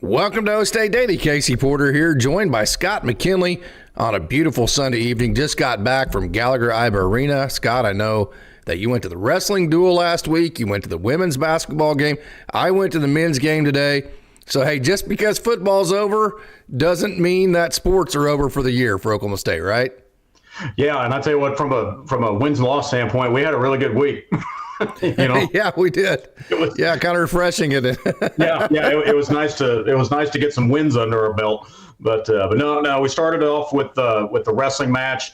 Welcome to OState Daily. Casey Porter here, joined by Scott McKinley on a beautiful Sunday evening. Just got back from Gallagher-Iba Arena. Scott, I know that you went to the wrestling duel last week. You went to the women's basketball game. I went to the men's game today. So, hey, just because football's over doesn't mean that sports are over for the year for Oklahoma State, right? Yeah, and I tell you what, from a wins and loss standpoint, we had a really good week. Yeah, we did. Kind of refreshing, isn't it? It was nice to get some wins under our belt. But no, we started off with the wrestling match.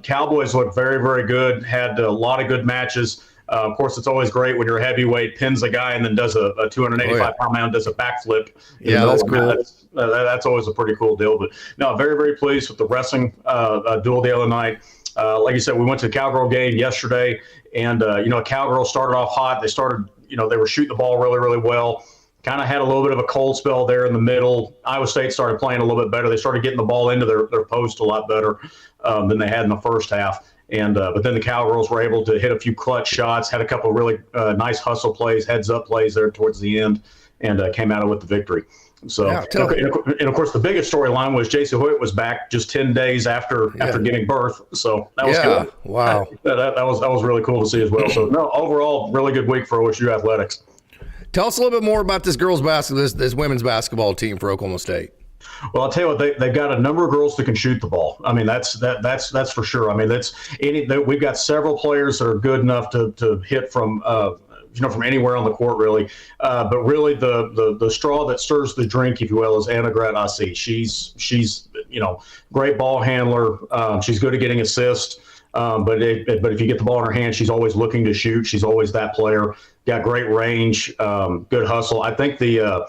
Cowboys looked very, very good. Had a lot of good matches. Of course, it's always great when your heavyweight pins a guy and then does a 285-pound man does a backflip. Yeah, that's cool. That's always a pretty cool deal. But no, very, very pleased with the wrestling duel the other night. Like you said, we went to the Cowgirl game yesterday, and Cowgirl started off hot. They were shooting the ball really, really well. Kind of had a little bit of a cold spell there in the middle. Iowa State started playing a little bit better. They started getting the ball into their post a lot better than they had in the first half. And but then the Cowgirls were able to hit a few clutch shots, had a couple of really nice hustle plays, heads-up plays there towards the end, and came out with the victory. So, and of course, the biggest storyline was Jason Hoyt was back just 10 days after giving birth. So that was good. Wow. that was really cool to see as well. So, no, overall, really good week for OSU athletics. Tell us a little bit more about this girls' basketball, this women's basketball team for Oklahoma State. Well, I'll tell you what, they've got a number of girls that can shoot the ball. I mean, that's for sure. I mean, we've got several players that are good enough to hit from from anywhere on the court, really. But really, the straw that stirs the drink, if you will, is Annegret Assi. She's great ball handler. She's good at getting assists. But if you get the ball in her hand, she's always looking to shoot. She's always that player. Got great range, good hustle. I think I'm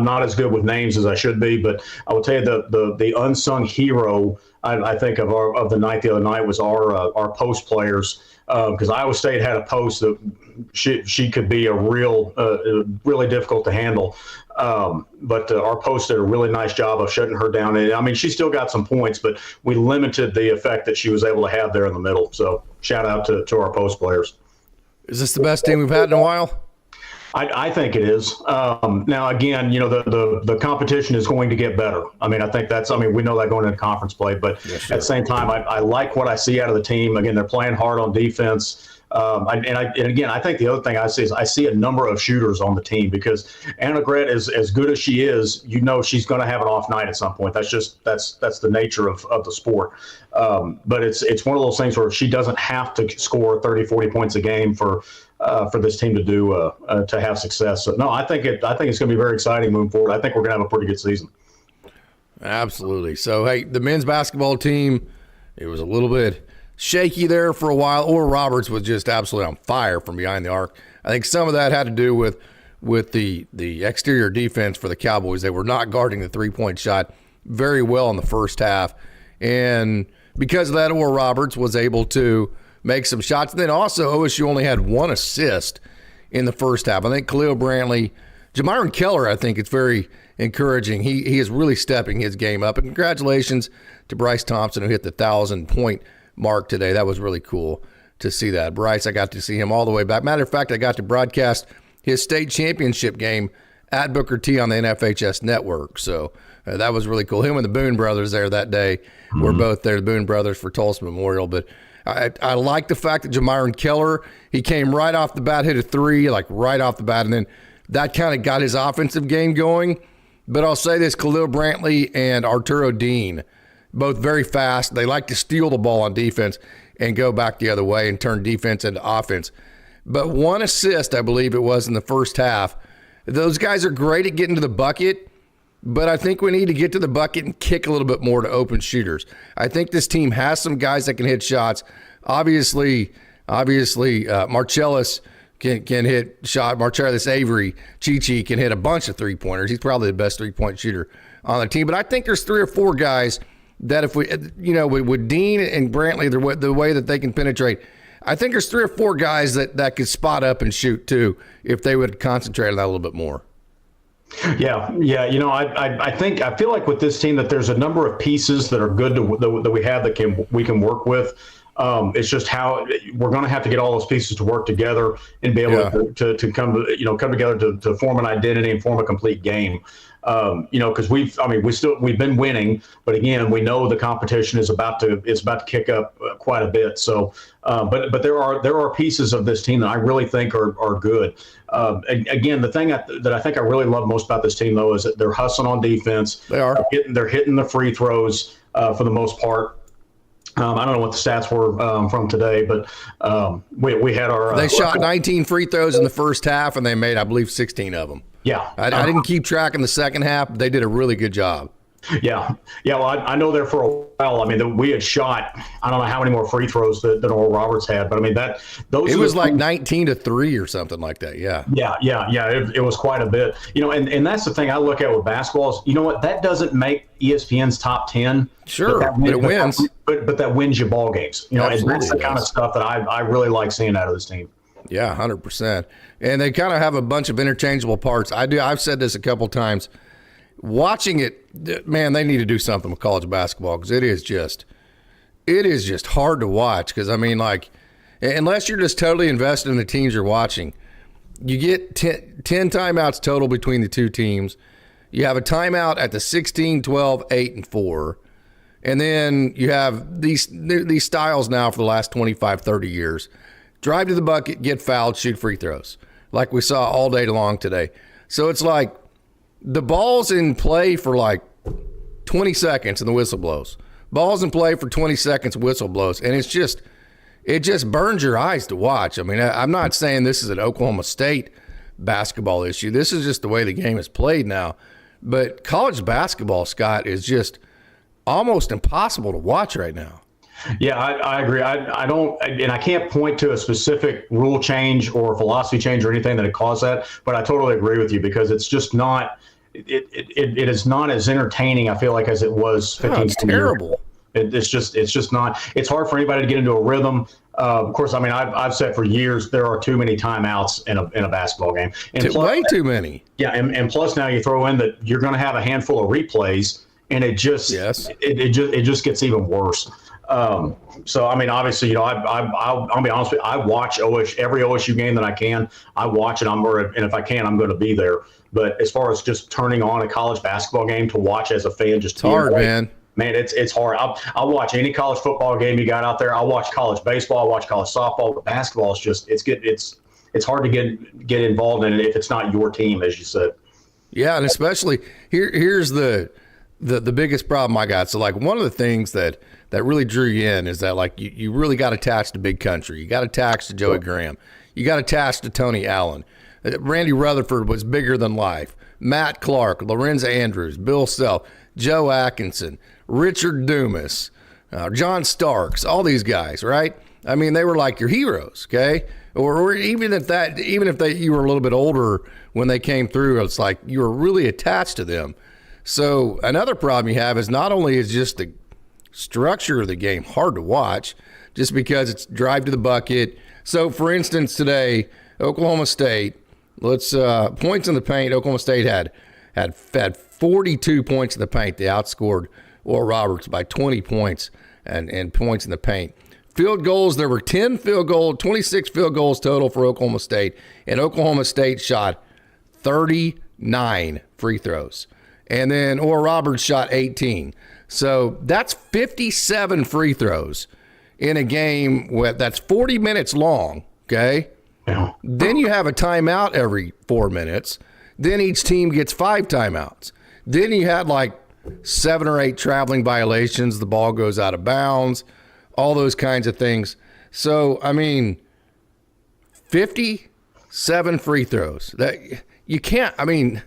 not as good with names as I should be, but I will tell you the unsung hero I think of the night the other night was our post players, because Iowa State had a post that she could be a really difficult to handle. But our post did a really nice job of shutting her down. And I mean, she still got some points, but we limited the effect that she was able to have there in the middle. So shout out to our post players. Is this the best team we've had in a while? I think it is. Now, again, the competition is going to get better. I mean, we know that going into conference play, but at the same time, I like what I see out of the team. Again, they're playing hard on defense. And again, I think the other thing I see is I see a number of shooters on the team, because Annegret is as good as she is. She's going to have an off night at some point. That's the nature of the sport. But it's one of those things where she doesn't have to score 30, 40 points a game for this team to have success. So no, I think it's going to be very exciting moving forward. I think we're going to have a pretty good season. Absolutely. So hey, the men's basketball team, it was a little bit shaky there for a while. Oral Roberts was just absolutely on fire from behind the arc. I think some of that had to do with the exterior defense for the Cowboys. They were not guarding the three-point shot very well in the first half. And because of that, Oral Roberts was able to make some shots. And then also OSU only had one assist in the first half. I think Khalil Brantley, Jamyron Keller, I think it's very encouraging. He is really stepping his game up. And congratulations to Bryce Thompson, who hit the 1,000-point mark today. That was really cool to see that. Bryce, I got to see him all the way back. Matter of fact, I got to broadcast his state championship game at Booker T on the NFHS network. So that was really cool. Him and the Boone brothers there that day were both there, the Boone brothers, for Tulsa Memorial. But I like the fact that Jamyron Keller, he came right off the bat, hit a three, like right off the bat, and then that kind of got his offensive game going. But I'll say this, Khalil Brantley and Arturo Dean, both very fast. They like to steal the ball on defense and go back the other way and turn defense into offense. But one assist, I believe it was, in the first half. Those guys are great at getting to the bucket, but I think we need to get to the bucket and kick a little bit more to open shooters. I think this team has some guys that can hit shots. Obviously, Marcellus can hit shot. Marcellus Avery, Chi can hit a bunch of three-pointers. He's probably the best three-point shooter on the team. But I think there's 3 or 4 guys that if we, with Dean and Brantley, the way that they can penetrate, I think there's 3 or 4 guys that could spot up and shoot too if they would concentrate on that a little bit more. Yeah. I feel like with this team that there's a number of pieces that are good that we have that we can work with. It's just how we're going to have to get all those pieces to work together and be able to come together to form an identity and form a complete game. Because we've been winning, but again, we know the competition is about to kick up quite a bit. So, but there are pieces of this team that I really think are good. Again, the thing that I think I really love most about this team, though, is that they're hustling on defense. They are. They're hitting the free throws for the most part. I don't know what the stats were from today, but we had our. They shot 19 free throws in the first half, and they made, I believe, 16 of them. Yeah, I didn't keep track in the second half, but they did a really good job. Yeah. Well, I know there for a while. I mean, we had shot, I don't know how many more free throws than Oral Roberts had, but I mean those. It was like 19-3 or something like that. Yeah. Yeah. It was quite a bit. And that's the thing I look at with basketball is, you know what, that doesn't make ESPN's top 10. Sure, but it wins. But that wins you ball games. Absolutely, and that's the kind of stuff that I really like seeing out of this team. Yeah, 100%. And they kind of have a bunch of interchangeable parts. I've said this a couple times. Watching it, man, they need to do something with college basketball because it is just hard to watch. Because I mean, like, unless you're just totally invested in the teams you're watching, you get 10 timeouts total between the two teams. You have a timeout at the 16, 12, 8, and 4. And then you have these styles now for the last 25, 30 years. Drive to the bucket, get fouled, shoot free throws, like we saw all day long today. So it's like the ball's in play for like 20 seconds and the whistle blows. Ball's in play for 20 seconds, whistle blows. And it just burns your eyes to watch. I mean, I'm not saying this is an Oklahoma State basketball issue. This is just the way the game is played now. But college basketball, Scott, is just almost impossible to watch right now. Yeah, I agree. I don't, and I can't point to a specific rule change or philosophy change or anything that had caused that, but I totally agree with you because it's just not, it is not as entertaining, I feel like, as it was 15 it's terrible. It's just not, it's hard for anybody to get into a rhythm. Of course, I mean, I've said for years, there are too many timelouts in a basketball game. And plus, way too many. Yeah. And plus now you throw in that you're going to have a handful of replays and it just gets even worse. So, I mean, obviously, I'll be honest with you. I watch every OSU game that I can. I watch it. And if I can, I'm going to be there. But as far as just turning on a college basketball game to watch as a fan, just it's hard, man. Man, it's hard. I'll watch any college football game you got out there. I'll watch college baseball. I'll watch college softball. But basketball is just it's hard to get involved in it if it's not your team, as you said. Yeah, and especially here's the biggest problem I got. So, like, one of the things that really drew you in is that, like, you really got attached to Big Country. You got attached to Joey Graham. You got attached to Tony Allen. Randy Rutherford was bigger than life. Matt Clark, Lorenzo Andrews, Bill Self, Joe Atkinson, Richard Dumas, John Starks, all these guys, right? I mean, they were like your heroes, okay? Or even if you were a little bit older when they came through, it's like you were really attached to them. So another problem you have is not only is just the structure of the game hard to watch, just because it's drive to the bucket. So, for instance, today, Oklahoma State, points in the paint. Oklahoma State had 42 points in the paint. They outscored Oral Roberts by 20 points and points in the paint. Field goals, there were 26 field goals total for Oklahoma State, and Oklahoma State shot 39 free throws. And then Oral Roberts shot 18. So that's 57 free throws in a game that's 40 minutes long, okay? Yeah. Then you have a timeout every 4 minutes. Then each team gets 5 timeouts. Then you had like 7 or 8 traveling violations. The ball goes out of bounds, all those kinds of things. So, I mean, 57 free throws. That you can't, I mean,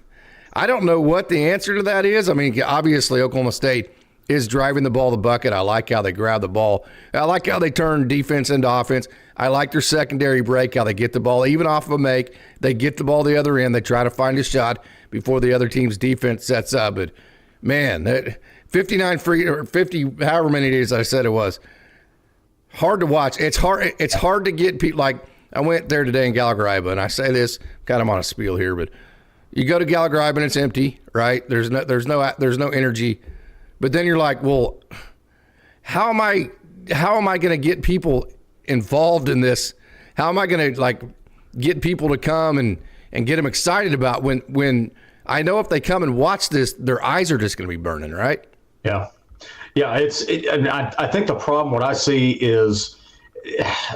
I don't know what the answer to that is. I mean, obviously Oklahoma State is driving the ball to the bucket. I like how they grab the ball. I like how they turn defense into offense. I like their secondary break, how they get the ball even off of a make. They get the ball the other end. They try to find a shot before the other team's defense sets up. But, man, that 59 free or 50, however many days I said it was, hard to watch. It's hard to get people. Like, I went there today in Gallagher-Iba, and I say this kind of on a spiel here, but you go to Gallagher-Iba and it's empty, right? There's no energy. But then you're like, well, how am I how am I going to get people involved in this? How am I going to get people to come and get them excited about when I know if they come and watch this, their eyes are just going to be burning, right? Yeah. Yeah. And I think the problem, what I see is,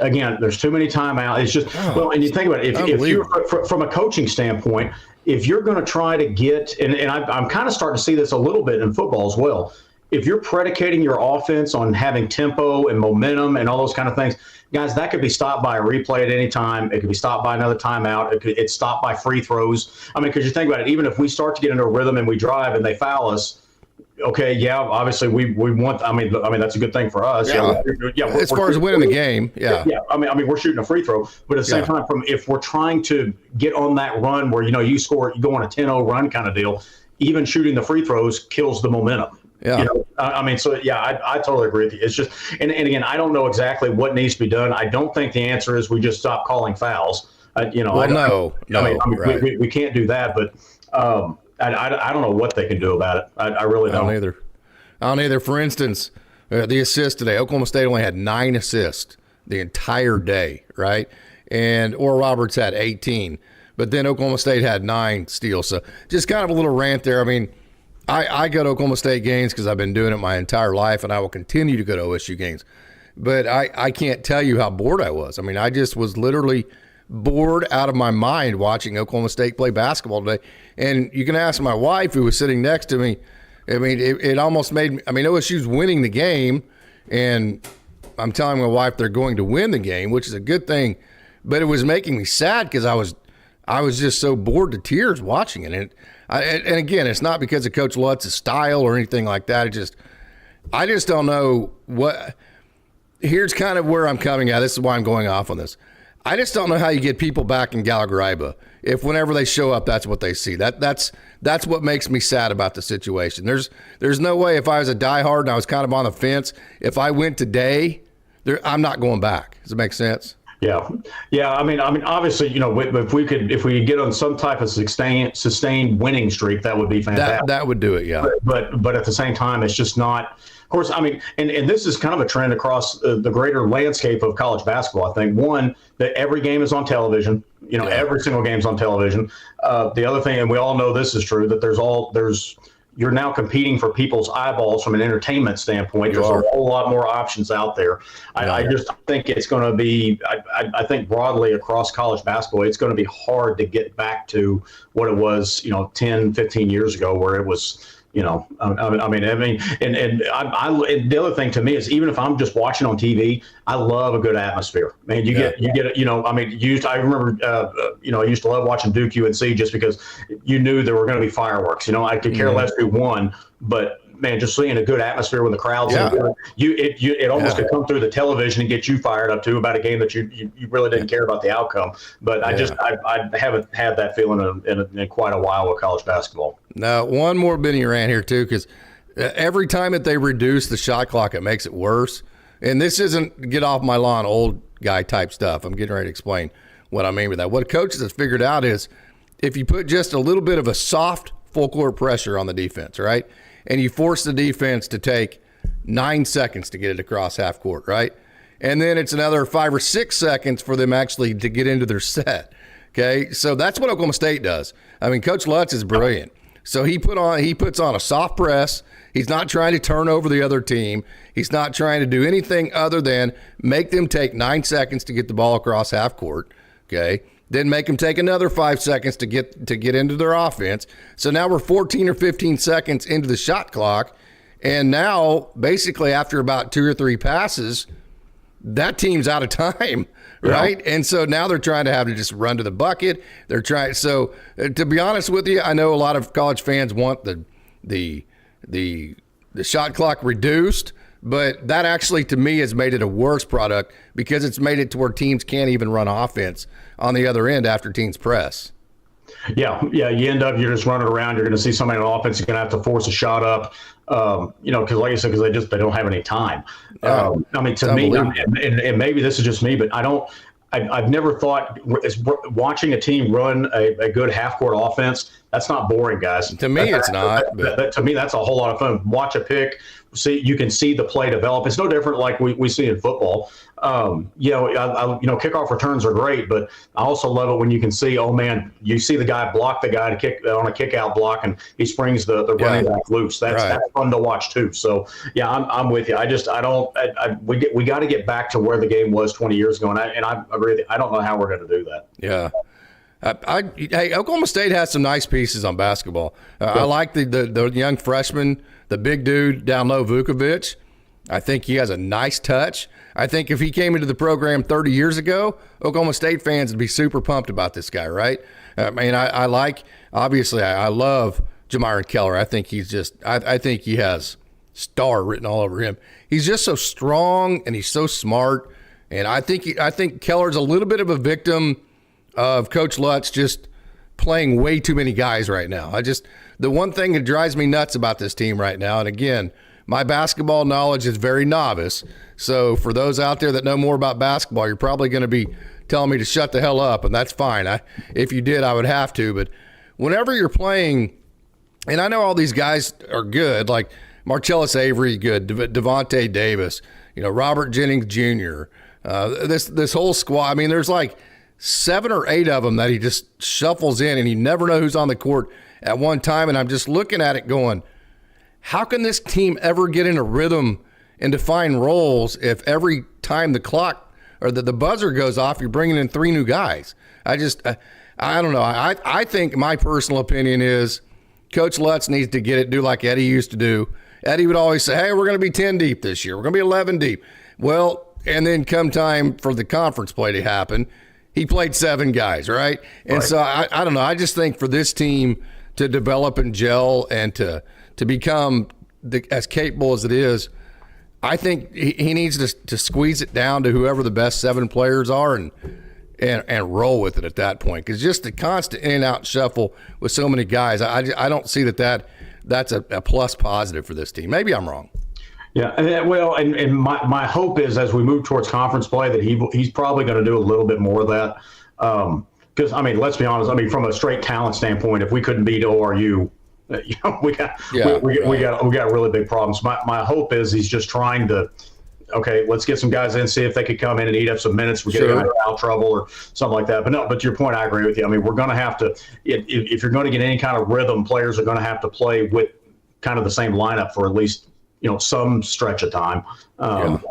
again, there's too many timeouts. It's just, and you think about it, if you're from a coaching standpoint, if you're going to try to get, and I'm kind of starting to see this a little bit in football as well. If you're predicating your offense on having tempo and momentum and all those kind of things, guys, that could be stopped by a replay at any time. It could be stopped by another timeout. It's stopped by free throws. I mean, because you think about it, even if we start to get into a rhythm and we drive and they foul us, okay, yeah, obviously we want. I mean that's a good thing for us. Yeah. As far as winning the game, yeah. I mean we're shooting a free throw, but at the same time, if we're trying to get on that run where you score, you go on a 10-0 run kind of deal, even shooting the free throws kills the momentum. Yeah. I totally agree with you. It's just, and again, I don't know exactly what needs to be done. I don't think the answer is we just stop calling fouls. Right. We can't do that, but I don't know what they can do about it. I really don't. I don't either. For instance, the assists today, Oklahoma State only had 9 assists the entire day, right? And Oral Roberts had 18, but then Oklahoma State had 9 steals. So just kind of a little rant there. I mean, I go to Oklahoma State games because I've been doing it my entire life, and I will continue to go to OSU games. But I can't tell you how bored I was. I mean, I just was literally bored out of my mind watching Oklahoma State play basketball today. And you can ask my wife, who was sitting next to me. I mean, it almost made me – I mean, OSU's winning the game, and I'm telling my wife they're going to win the game, which is a good thing. But it was making me sad because I was just so bored to tears watching it. And again, it's not because of Coach Lutz's style or anything like that. I just don't know what – here's kind of where I'm coming at. This is why I'm going off on this. I just don't know how you get people back in Gallagher-Iba if whenever they show up, that's what they see. That's what makes me sad about the situation. There's no way if I was a diehard and I was kind of on the fence, if I went today, I'm not going back. Does it make sense? Yeah. I mean, obviously, if we could get on some type of sustained winning streak, that would be fantastic. That would do it. Yeah. But at the same time, it's just not. Of course, I mean, and this is kind of a trend across the greater landscape of college basketball. I think one, that every game is on television. Every single game's on television. The other thing, and we all know this is true, that you're now competing for people's eyeballs from an entertainment standpoint. There's a whole lot more options out there. I just think it's going to be, I think broadly across college basketball, it's going to be hard to get back to what it was, 10, 15 years ago, where it was, and the other thing to me is, even if I'm just watching on TV, I love a good atmosphere. Man, I remember, I used to love watching Duke UNC just because you knew there were going to be fireworks. I could care less who won, but man, just seeing a good atmosphere when the crowd's in there, it almost could come through the television and get you fired up too about a game that you really didn't care about the outcome. But I haven't had that feeling in quite a while with college basketball. Now, one more Benny rant here too, because every time that they reduce the shot clock, it makes it worse. And this isn't get off my lawn old guy type stuff. I'm getting ready to explain what I mean by that. What coaches have figured out is if you put just a little bit of a soft full court pressure on the defense, right? And you force the defense to take 9 seconds to get it across half court, right? And then it's another 5 or 6 seconds for them actually to get into their set, okay? So that's what Oklahoma State does. I mean, Coach Lutz is brilliant. So he puts on a soft press. He's not trying to turn over the other team. He's not trying to do anything other than make them take 9 seconds to get the ball across half court, okay? Then make them take another 5 seconds to get into their offense. So now we're 14 or 15 seconds into the shot clock. And now, basically, after about 2 or 3 passes, that team's out of time, right? Yeah. And so now they're trying to have to just run to the bucket. They're trying. So to be honest with you, I know a lot of college fans want the shot clock reduced. But that actually, to me, has made it a worse product because it's made it to where teams can't even run offense on the other end after teams press. Yeah. You end up, you're just running around. You're going to see somebody on offense. You're going to have to force a shot up, because like I said, because they don't have any time. I mean, to me, and maybe this is just me, but I've never thought watching a team run a good half-court offense, that's not boring, guys. To me, it's not. To me, that's a whole lot of fun. Watch a pick, you can see the play develop. It's no different like we see in football. Kickoff returns are great, but I also love it when you can see, oh man, you see the guy block the guy to kick on a kick out block, and he springs the running back loose. That's fun to watch too. So yeah, I'm with you. We got to get back to where the game was 20 years ago, and I agree with you. I don't know how we're going to do that. Yeah. Hey, Oklahoma State has some nice pieces on basketball. I like the young freshman, the big dude down low, Vukovic. I think he has a nice touch. I think if he came into the program 30 years ago, Oklahoma State fans would be super pumped about this guy, right? I mean, I love Jamarian Keller. I think I think he has star written all over him. He's just so strong and he's so smart. And I think Keller's a little bit of a victim of Coach Lutz just playing way too many guys right now. The one thing that drives me nuts about this team right now, and again, my basketball knowledge is very novice. So for those out there that know more about basketball, you're probably going to be telling me to shut the hell up, and that's fine. If you did, I would have to. But whenever you're playing, and I know all these guys are good, like Marcellus Avery, good, Devontae Davis, Robert Jennings Jr., this whole squad. I mean, there's like 7 or 8 of them that he just shuffles in, and you never know who's on the court at one time. And I'm just looking at it going, how can this team ever get in a rhythm and define roles if every time the clock or the buzzer goes off, you're bringing in 3 new guys? I don't know. I think my personal opinion is Coach Lutz needs to do like Eddie used to do. Eddie would always say, hey, we're going to be 10 deep this year. We're going to be 11 deep. Well, and then come time for the conference play to happen, he played 7 guys, right? And so I don't know. I just think for this team to develop and gel and to become as capable as it is, I think he needs to squeeze it down to whoever the best 7 players are and roll with it at that point. Because just the constant in and out shuffle with so many guys, I don't see that's a plus positive for this team. Maybe I'm wrong. Yeah, and my hope is as we move towards conference play that he's probably going to do a little bit more of that. Because let's be honest. From a straight talent standpoint, if we couldn't beat ORU, we got really big problems. My hope is he's just trying to, okay, let's get some guys in, see if they could come in and eat up some minutes. We get out of foul trouble or something like that. But to your point, I agree with you. We're going to have to, if you're going to get any kind of rhythm, players are going to have to play with kind of the same lineup for at least some stretch of time.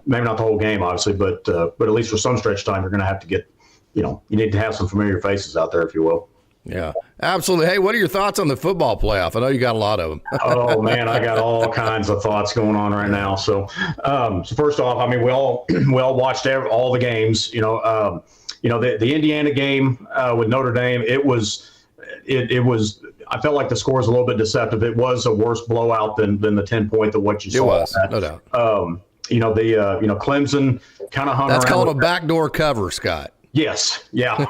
Maybe not the whole game, obviously, but at least for some stretch of time, you're going to have to get, you need to have some familiar faces out there, if you will. Yeah, absolutely. Hey, what are your thoughts on the football playoff? I know you got a lot of them. Oh man, I got all kinds of thoughts going on right now. So first off, we all watched all the games. The Indiana game with Notre Dame. It was. I felt like the score was a little bit deceptive. It was a worse blowout than the 10-point that what you saw. It was, no doubt. Clemson kind of hung around. That's called a backdoor cover, Scott. Yes. Yeah.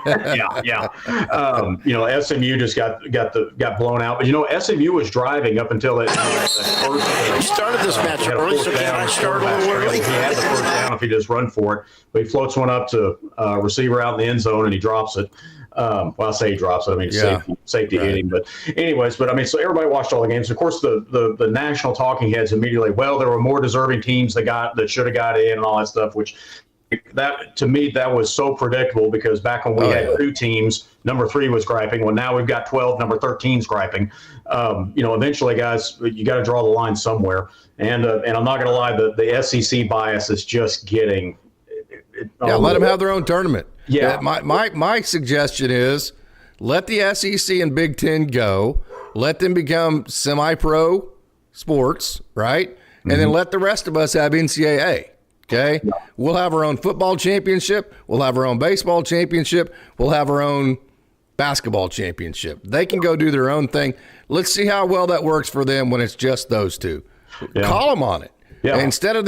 SMU just got blown out. But SMU was driving up until that first. He started this match early, so can I start a little early? He had the first down if he just run for it. But he floats one up to receiver out in the end zone and he drops it. I say he drops it. Safety hitting. But anyways, so everybody watched all the games. Of course, the national talking heads immediately, well, there were more deserving teams that should have got in and all that stuff, which that to me, that was so predictable because back when we had 2 teams, number 3 was griping. Well, now we've got 12, number 13's griping. Eventually, guys, you got to draw the line somewhere. And I'm not going to lie, the SEC bias is just getting. Let them have their own tournament. Yeah. My suggestion is let the SEC and Big Ten go. Let them become semi-pro sports, right? Mm-hmm. And then let the rest of us have NCAA. Okay, we'll have our own football championship. We'll have our own baseball championship. We'll have our own basketball championship. They can go do their own thing. Let's see how well that works for them when it's just those 2. Yeah. Call them on it. Yeah. Instead of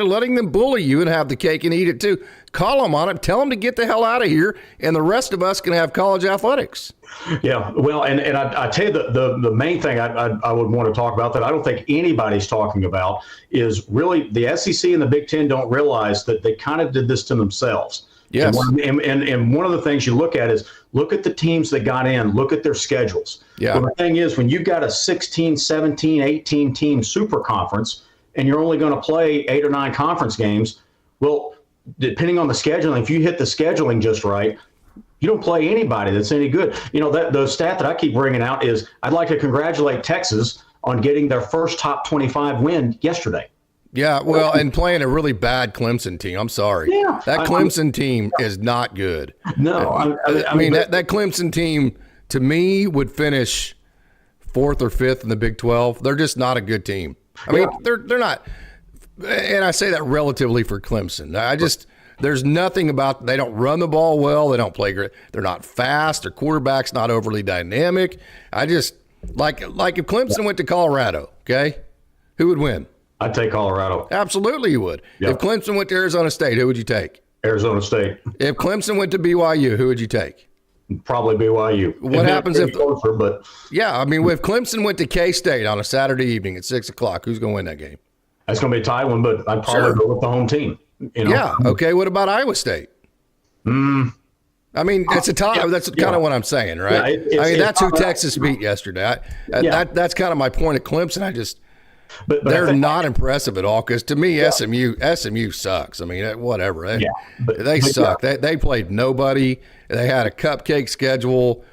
letting them bully you and have the cake and eat it too, call them on it. Tell them to get the hell out of here, and the rest of us can have college athletics. Yeah, well, and I tell you the main thing I would want to talk about that I don't think anybody's talking about is really the SEC and the Big Ten don't realize that they kind of did this to themselves. Yes. And one of the things you look at is look at the teams that got in, look at their schedules. Yeah. Well, the thing is, when you've got a 16, 17, 18 team super conference, and you're only going to play 8 or 9 conference games. Well, depending on the scheduling, if you hit the scheduling just right, you don't play anybody that's any good. That the stat that I keep bringing out is I'd like to congratulate Texas on getting their first top 25 win yesterday. Yeah, well, and playing a really bad Clemson team. I'm sorry. Yeah, that Clemson team is not good. No, I mean that Clemson team to me would finish 4th or 5th in the Big 12. They're just not a good team. I mean, they're not, and I say that relatively for Clemson. There's nothing about, they don't run the ball well. They don't play great. They're not fast. Their quarterback's not overly dynamic. I just like if Clemson went to Colorado, okay, who would win? I'd take Colorado. Absolutely, you would. Yep. If Clemson went to Arizona State, who would you take? Arizona State. If Clemson went to BYU, who would you take? Probably BYU. What happens if closer? But yeah, I mean, if Clemson went to K-State on a Saturday evening at 6 o'clock, who's going to win that game? That's going to be a tight one, but I'd probably go with the home team. Yeah. Okay. What about Iowa State? I mean, it's a tie. Yeah. That's kind of what I'm saying, right? Yeah, I mean, that's who Texas beat yesterday. That's kind of my point of Clemson. But they're not impressive at all because to me, SMU sucks. I mean, whatever. They suck. They played nobody. They had a cupcake schedule.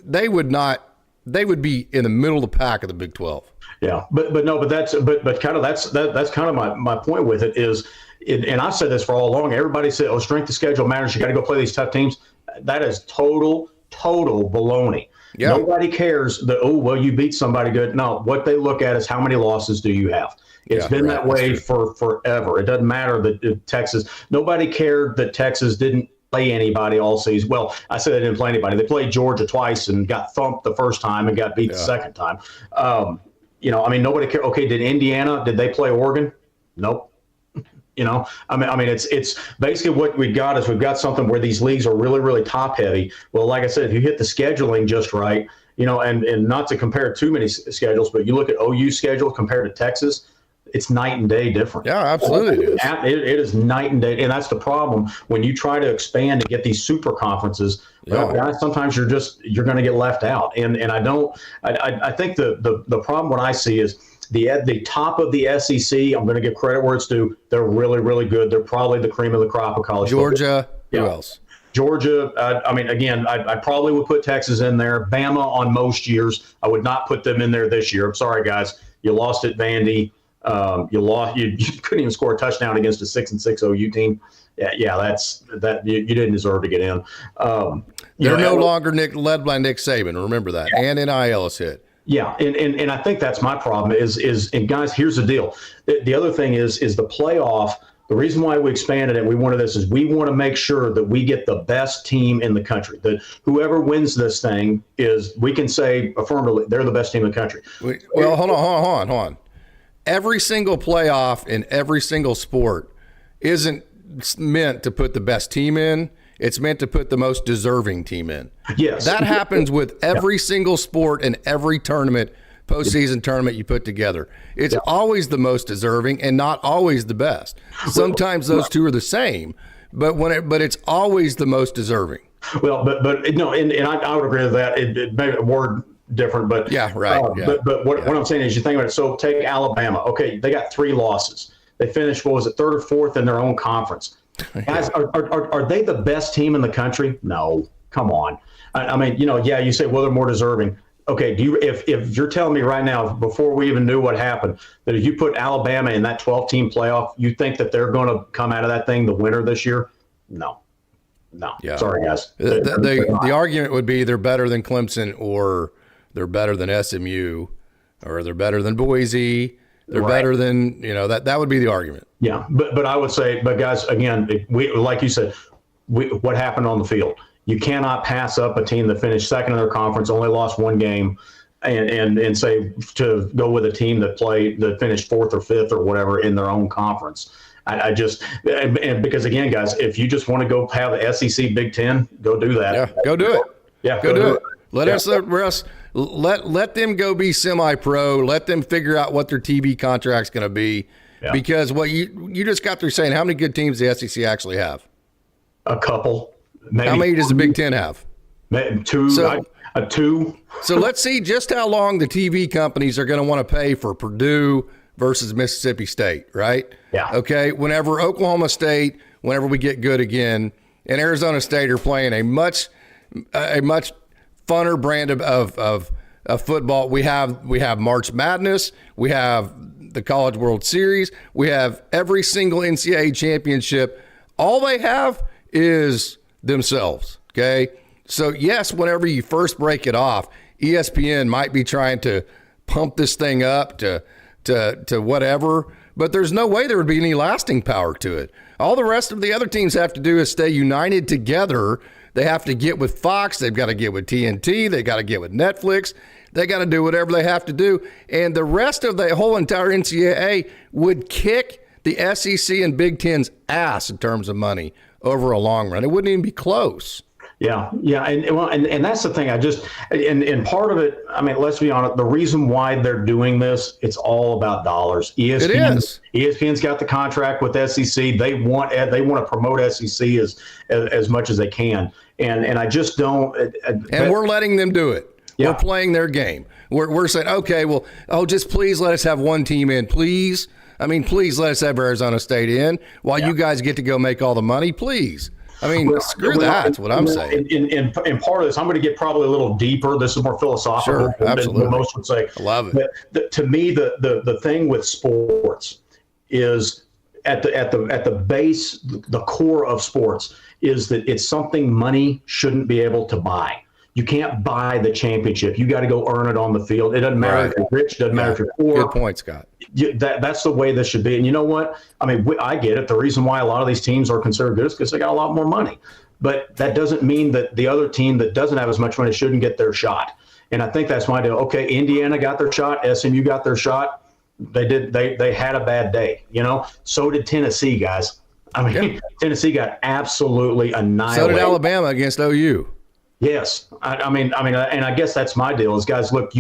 They would be in the middle of the pack of the Big 12. Yeah, but that's kind of my point with it is, and I've said this for all along. Everybody said, "Oh, strength of schedule matters. You got to go play these tough teams." That is total baloney. Yeah. Nobody cares that, oh, well, you beat somebody good. No, what they look at is how many losses do you have. It's been that way for forever. It doesn't matter that Texas. Nobody cared that Texas didn't play anybody all season. Well, I said they didn't play anybody. They played Georgia twice and got thumped the first time and got beat the second time. I mean, nobody cared. Okay, did they play Oregon? Nope. I mean, it's basically what we've got something where these leagues are really, really top heavy. Well, like I said, if you hit the scheduling just right, and not to compare too many schedules, but you look at OU's schedule compared to Texas, it's night and day different. Yeah, absolutely. It is night and day. And that's the problem when you try to expand and get these super conferences. Well, guys, sometimes you're going to get left out. And I think the problem what I see is, the top of the SEC, I'm going to give credit where it's due. They're really, really good. They're probably the cream of the crop of college Georgia, football. Who else? Georgia, I mean, again, I probably would put Texas in there. Bama on most years. I would not put them in there this year. I'm sorry, guys. You lost at Vandy. You couldn't even score a touchdown against a 6-6 OU team. Yeah, you didn't deserve to get in. They're no longer led by Nick Saban. Remember that. Yeah. And NIL is hit. Yeah, and I think that's my problem and guys, here's the deal. The other thing is the playoff. The reason why we expanded it, we wanted this, is we want to make sure that we get the best team in the country. That whoever wins this thing we can say affirmatively, they're the best team in the country. Well, hold on. Every single playoff in every single sport isn't meant to put the best team in. It's meant to put the most deserving team in. Yes. That happens with every single sport and every tournament, postseason tournament you put together. It's always the most deserving and not always the best. Sometimes those two are the same, but it's always the most deserving. Well, but no, and I would agree with that. It made a word different, but yeah, right. But what I'm saying is, you think about it. So take Alabama. Okay, they got 3 losses. They finished, 3rd or 4th in their own conference. Guys, are they the best team in the country? No, come on. I mean, you say, well, they're more deserving. Okay, if you're telling me right now, before we even knew what happened, that if you put Alabama in that 12-team playoff, you think that they're going to come out of that thing the winner this year? No. Yeah. Sorry, guys. The argument would be they're better than Clemson, or they're better than SMU, or they're better than Boise. They're better than, that would be the argument. Yeah, but I would say, guys, again, like you said, what happened on the field? You cannot pass up a team that finished second in their conference, only lost 1 game, and say to go with a team that finished 4th or 5th or whatever in their own conference. Because again, guys, if you just want to go have the SEC Big Ten, go do that. Yeah, go do it. Yeah, go do it. Let them go be semi-pro. Let them figure out what their TV contract's going to be. Yeah. Because what you just got through saying, how many good teams the SEC actually have? A couple. Maybe. How many does the Big Ten have? 2. So, 2. So let's see just how long the TV companies are going to want to pay for Purdue, versus Mississippi State, right? Yeah. Okay. Whenever Oklahoma State, whenever we get good again, and Arizona State are playing a much funner brand of football. We have March Madness. We have the College World Series. We have every single NCAA championship. All they have is themselves. Okay. So yes, whenever you first break it off, ESPN might be trying to pump this thing up to whatever, but there's no way there would be any lasting power to it. All the rest of the other teams have to do is stay united together. They have to get with Fox. They've got to get with TNT. They got to get with Netflix. They got to do whatever they have to do. And the rest of the whole entire NCAA would kick the SEC and Big Ten's ass in terms of money over a long run. It wouldn't even be close. Yeah, and that's the thing. And part of it, I mean, let's be honest. The reason why they're doing this, it's all about dollars. ESPN's got the contract with SEC. They want to promote SEC as much as they can. And I just don't. And we're letting them do it. Yeah. We're playing their game. We're saying, okay, well, just please let us have one team in, please. I mean, please let us have Arizona State in while you guys get to go make all the money, please. I mean, screw that. That's what I'm saying. In part of this, I'm going to get probably a little deeper. This is more philosophical than most would say. I love it. But to me, the thing with sports is at the base, the core of sports is that it's something money shouldn't be able to buy. You can't buy the championship. You got to go earn it on the field. It doesn't matter if you're rich. It doesn't matter if you're poor. Good point, Scott. That's the way this should be. And you know what? I mean, I get it. The reason why a lot of these teams are considered good is because they got a lot more money. But that doesn't mean that the other team that doesn't have as much money shouldn't get their shot. And I think that's my deal. Okay, Indiana got their shot. SMU got their shot. They did. They had a bad day. So did Tennessee, guys. I mean, Tennessee got absolutely annihilated. So did Alabama against OU. Yes, I mean, and I guess that's my deal. Is guys, look,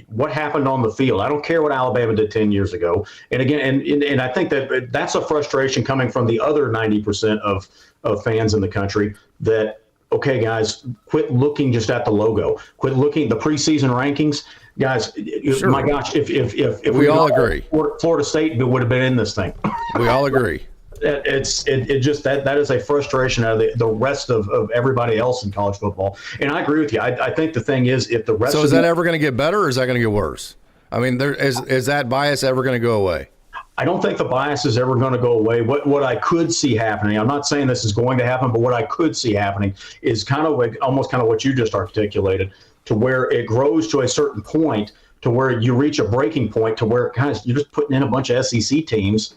what happened on the field? I don't care what Alabama did 10 years ago. And again, and I think that's a frustration coming from the other 90% of fans in the country. That okay, guys, quit looking just at the logo. Quit looking the preseason rankings, guys. Sure. My gosh, if we all agree, Florida State would have been in this thing. We all agree. It just that is a frustration out of the rest of everybody else in college football. And I agree with you. I think the thing is, if the rest. So is that ever going to get better, or is that going to get worse? I mean, is that bias ever going to go away? I don't think the bias is ever going to go away. What I could see happening, I'm not saying this is going to happen, but what I could see happening is kind of like almost kind of what you just articulated, to where it grows to a certain point, to where you reach a breaking point, to where guys, you're just putting in a bunch of SEC teams.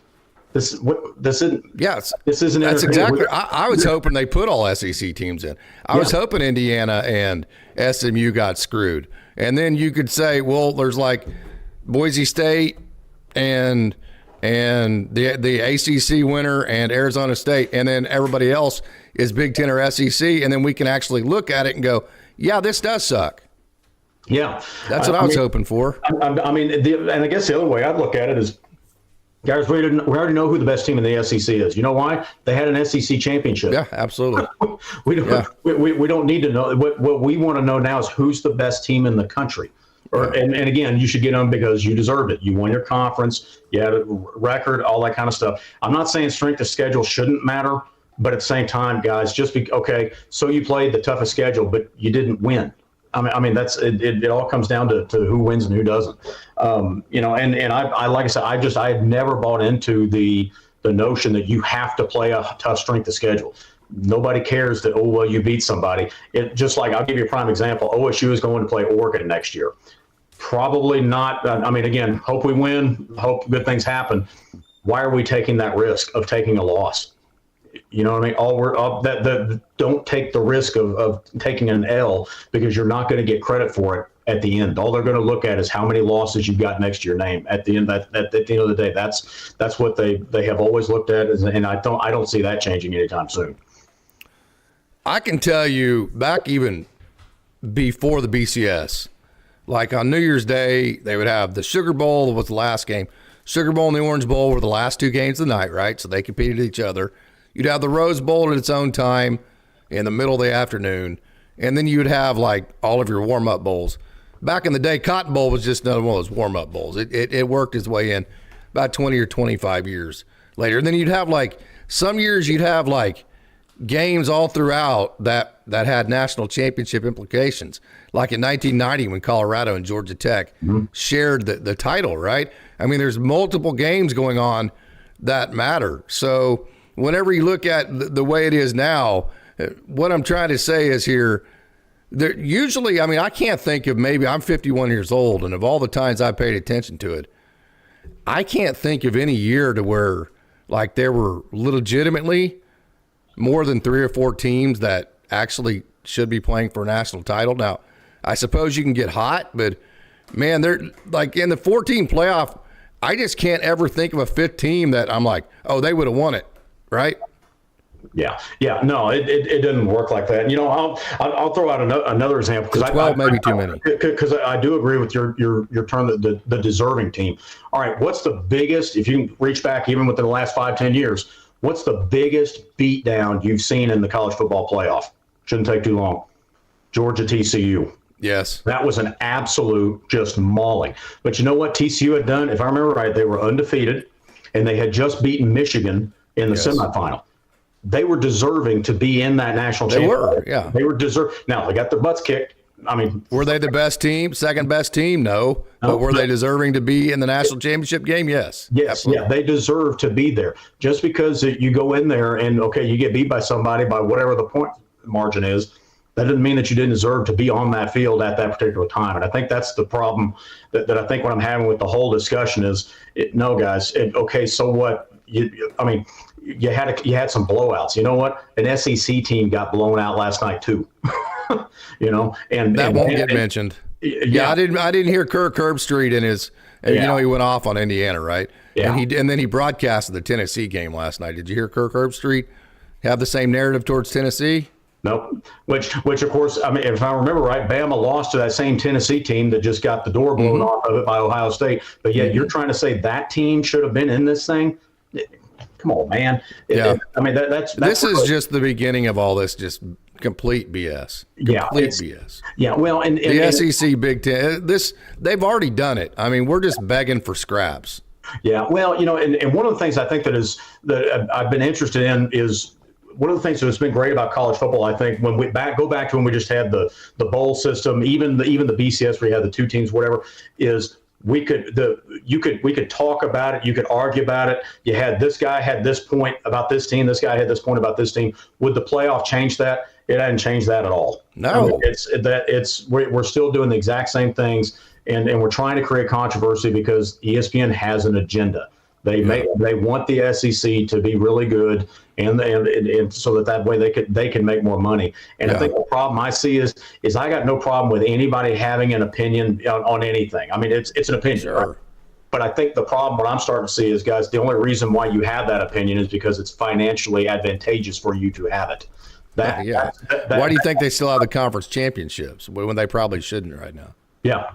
This isn't. Yes, this isn't. That's exactly. I was hoping they put all SEC teams in. I was hoping Indiana and SMU got screwed, and then you could say, well, there's like Boise State and the ACC winner and Arizona State, and then everybody else is Big Ten or SEC, and then we can actually look at it and go, yeah, this does suck. Yeah, that's what I was hoping for. I mean, and I guess the other way I'd look at it is, guys, we already know who the best team in the SEC is. You know why? They had an SEC championship. Yeah, absolutely. we don't need to know. What we want to know now is who's the best team in the country. And again, you should get them because you deserve it. You won your conference. You had a record, all that kind of stuff. I'm not saying strength of schedule shouldn't matter, but at the same time, guys, okay, so you played the toughest schedule, but you didn't win. I mean that's it all comes down to who wins and who doesn't. And I like I said, I had never bought into the notion that you have to play a tough strength of schedule. Nobody cares that, you beat somebody. It just like, I'll give you a prime example. OSU is going to play Oregon next year. Probably not. I mean, again, hope we win, hope good things happen. Why are we taking that risk of taking a loss? You know what I mean? Don't take the risk of taking an L, because you're not going to get credit for it at the end. All they're going to look at is how many losses you've got next to your name. At the end, at the end of the day, that's what they have always looked at, and I don't see that changing anytime soon. I can tell you, back even before the BCS, like on New Year's Day, they would have the Sugar Bowl was the last game. Sugar Bowl and the Orange Bowl were the last two games of the night, right? So they competed each other. You'd have the Rose Bowl at its own time in the middle of the afternoon, and then you'd have like all of your warm-up bowls. back in the day, Cotton Bowl was just another one of those warm-up bowls. It worked its way in about 20 or 25 years later. And then you'd have some years you'd have games all throughout that had national championship implications. Like in 1990 when Colorado and Georgia Tech shared the title, right? I mean, there's multiple games going on that matter. So whenever you look at the way it is now, what I'm trying to say is here, usually, I mean, I can't think of, maybe I'm 51 years old, and of all the times I paid attention to it, I can't think of any year to where there were legitimately more than 3 or 4 teams that actually should be playing for a national title. Now, I suppose you can get hot, but man, they're in the 14 playoff, I just can't ever think of a 5th team that I'm like, oh, they would have won it, right? Yeah. No, it doesn't work like that. I'll throw out another example because 12 maybe too many. Because I do agree with your term, the deserving team. All right, what's the biggest? If you can reach back even within the last 5-10 years, what's the biggest beatdown you've seen in the college football playoff? Shouldn't take too long. Georgia TCU. Yes. That was an absolute just mauling. But you know what TCU had done? If I remember right, they were undefeated, and they had just beaten Michigan in the semifinal. They were deserving to be in that national championship. They were, yeah. They were deserving. Now, they got their butts kicked. I mean, were they the best team, second best team? No. But were they deserving to be in the national championship game? Yes. Yes. Absolutely. Yeah, they deserve to be there. Just because you go in there and, okay, you get beat by somebody by whatever the point margin is, that doesn't mean that you didn't deserve to be on that field at that particular time. And I think that's the problem that I think what I'm having with the whole discussion is, no, guys, okay, so what? You had some blowouts. You know what? An SEC team got blown out last night too. And that won't get mentioned. Yeah, I didn't hear Kirk Herbstreit in his. He went off on Indiana, right? Yeah. And then he broadcasted the Tennessee game last night. Did you hear Kirk Herbstreit have the same narrative towards Tennessee? Nope. Which of course, I mean, if I remember right, Bama lost to that same Tennessee team that just got the door blown off of it by Ohio State. But yet you're trying to say that team should have been in this thing? Come on, man. That's this is just the beginning of all this, just complete BS. Complete BS. Yeah, well, and the SEC, Big Ten, they've already done it. I mean, we're just begging for scraps. Yeah, well, and one of the things I think that I've been interested in is one of the things that's been great about college football. I think when we go back to when we just had the bowl system, even the BCS where you had the 2 teams, whatever, is we could talk about it, you could argue about it. You had this guy had this point about this team, this guy had this point about this team. Would the playoff change that? It hadn't changed that at all. No, we're still doing the exact same things, and we're trying to create controversy because ESPN has an agenda. They want the SEC to be really good, and so that way they can make more money. And I think the problem I see is I got no problem with anybody having an opinion on anything. I mean, it's an opinion, sure. Right? But I think the problem, what I'm starting to see is, guys, the only reason why you have that opinion is because it's financially advantageous for you to have it. Why do you think they still have the conference championships when they probably shouldn't right now? Yeah,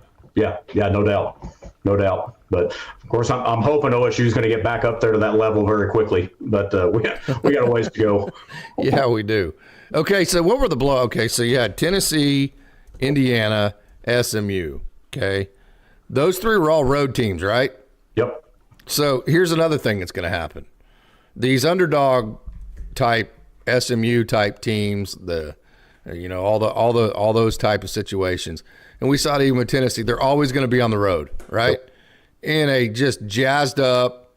no doubt. But of course, I'm hoping OSU is going to get back up there to that level very quickly. But we got a ways to go. Yeah, we do. Okay, so what were the blow? Okay, so you had Tennessee, Indiana, SMU. Okay, those 3 were all road teams, right? Yep. So here's another thing that's going to happen: these underdog type SMU type teams, all those type of situations. And we saw it even with Tennessee. They're always going to be on the road, right? In a just jazzed up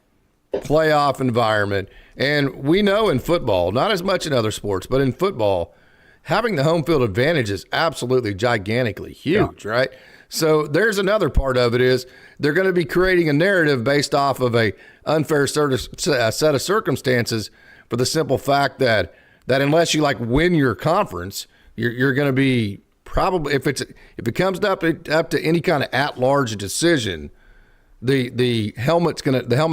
playoff environment. And we know in football, not as much in other sports, but in football, having the home field advantage is absolutely gigantically huge, right? So there's another part of it is they're going to be creating a narrative based off of a unfair set of circumstances for the simple fact that unless you win your conference, you're going to be probably, if it comes up to any kind of at-large decision, the helmet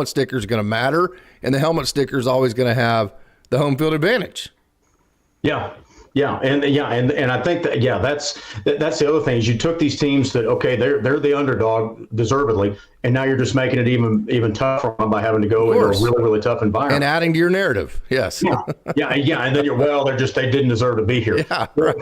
sticker is going to matter, and the helmet sticker is always going to have the home field advantage. Yeah, and I think that's the other thing is you took these teams that, okay, they're the underdog deservedly, and now you're just making it even tougher by having to go into a really, really tough environment. And adding to your narrative. Yes. Yeah. And then they didn't deserve to be here. Yeah, right.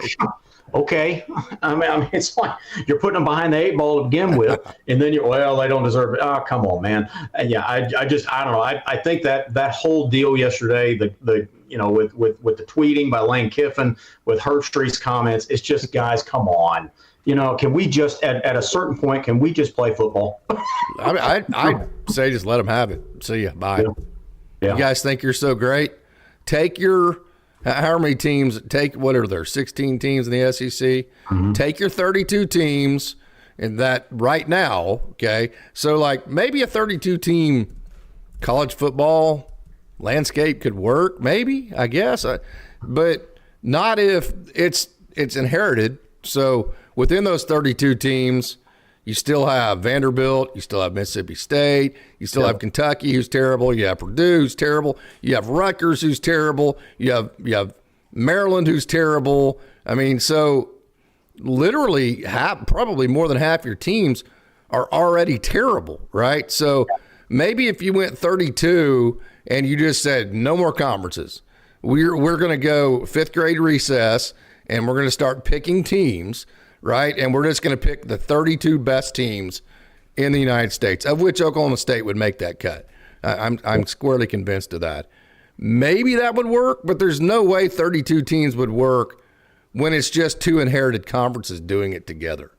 Okay. I mean, it's like you're putting them behind the 8 ball to begin with, and then they don't deserve it. Oh, come on, man. And yeah, I don't know. I think that whole deal yesterday, with the tweeting by Lane Kiffin, with Herbstreit's comments, it's just, guys, come on. Can we just at a certain point, can we just play football? I'd say just let them have it. See ya. Bye. Yeah. You guys think you're so great? Take your how many teams? What are there? 16 teams in the SEC. Mm-hmm. Take your 32 teams, and that right now, okay. So like maybe a 32 team college football landscape could work. Maybe, I guess, but not if it's inherited. So within those 32 teams, you still have Vanderbilt, you still have Mississippi State, you still have Kentucky, who's terrible, you have Purdue, who's terrible, you have Rutgers, who's terrible, you have Maryland, who's terrible. I mean, so literally probably more than half your teams are already terrible, right? So maybe if you went 32 and you just said no more conferences, we're going to go 5th grade recess and we're going to start picking teams, right? And we're just going to pick the 32 best teams in the United States, of which Oklahoma State would make that cut. I'm squarely convinced of that. Maybe that would work, but there's no way 32 teams would work when it's just 2 inherited conferences doing it together.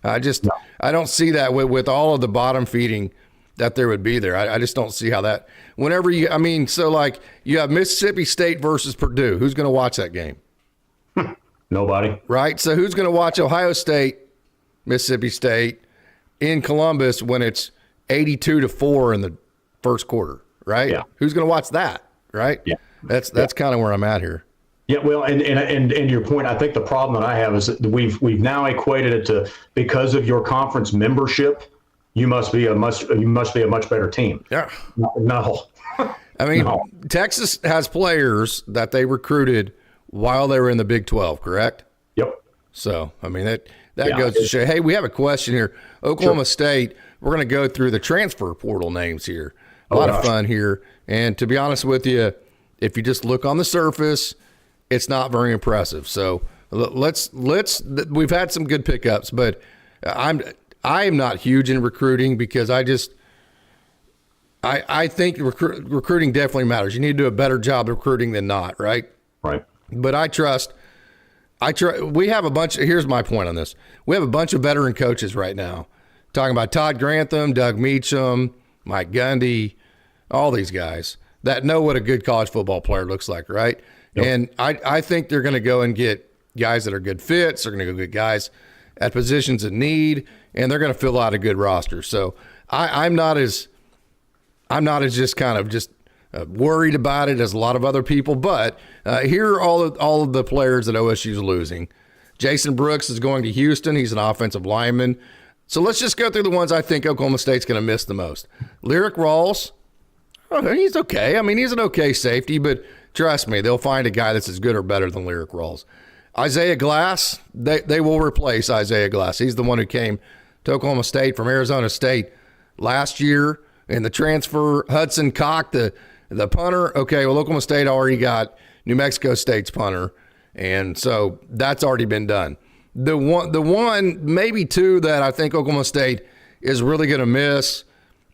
I don't see that with all of the bottom feeding that there would be there. I just don't see how that. So like you have Mississippi State versus Purdue. Who's going to watch that game? Nobody. Right. So who's going to watch Ohio State, Mississippi State in Columbus when it's 82-4 in the first quarter? Right. Yeah. Who's going to watch that? Right. Yeah. That's kind of where I'm at here. Yeah, well, and your point, I think the problem that I have is that we've now equated it to, because of your conference membership, you must be a much better team. Yeah. No. I mean, Texas has players that they recruited while they were in the Big 12, correct? Yep. So, I mean, that goes to show, hey, we have a question here. Oklahoma State, we're going to go through the transfer portal names here. A lot of fun here. And to be honest with you, if you just look on the surface, it's not very impressive. So we've had some good pickups, but I am not huge in recruiting because I think recruiting definitely matters. You need to do a better job of recruiting than not, right? Right. But I trust. We have a bunch. Here's my point on this. We have a bunch of veteran coaches right now. Talking about Todd Grantham, Doug Meacham, Mike Gundy, all these guys that know what a good college football player looks like, right? Yep. And I think they're going to go and get guys that are good fits. They're going to go get guys at positions of need, and they're going to fill out a good roster. So I'm not as just kind of just worried about it as a lot of other people. But here are all of the players that OSU is losing. Jason Brooks is going to Houston. He's an offensive lineman. So let's just go through the ones I think Oklahoma State's going to miss the most. Lyric Rawls, he's okay. I mean, he's an okay safety, but trust me, they'll find a guy that's as good or better than Lyric Rawls. Isaiah Glass, they will replace Isaiah Glass. He's the one who came to Oklahoma State from Arizona State last year in the transfer. Hudson Cock, the punter. Okay, well, Oklahoma State already got New Mexico State's punter, and so that's already been done. The one, maybe two that I think Oklahoma State is really going to miss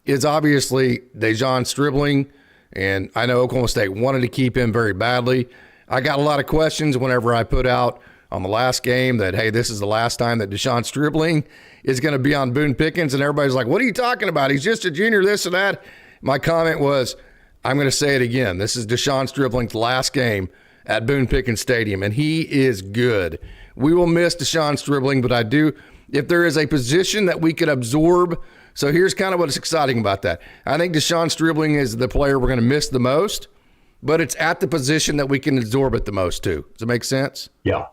is obviously Dejon Stribling, and I know Oklahoma State wanted to keep him very badly. I got a lot of questions whenever I put out on the last game that, hey, this is the last time that Dejon Stribling is going to be on Boone Pickens, and everybody's like, what are you talking about? He's just a junior, this and that. My comment was, I'm going to say it again. This is Dejon Stribling's last game at Boone Pickens Stadium, and he is good. We will miss Dejon Stribling, but I do, if there is a position that we could absorb. So here's kind of what's exciting about that. I think Dejon Stribling is the player we're going to miss the most, but it's at the position that we can absorb it the most too. Does it make sense? Yeah.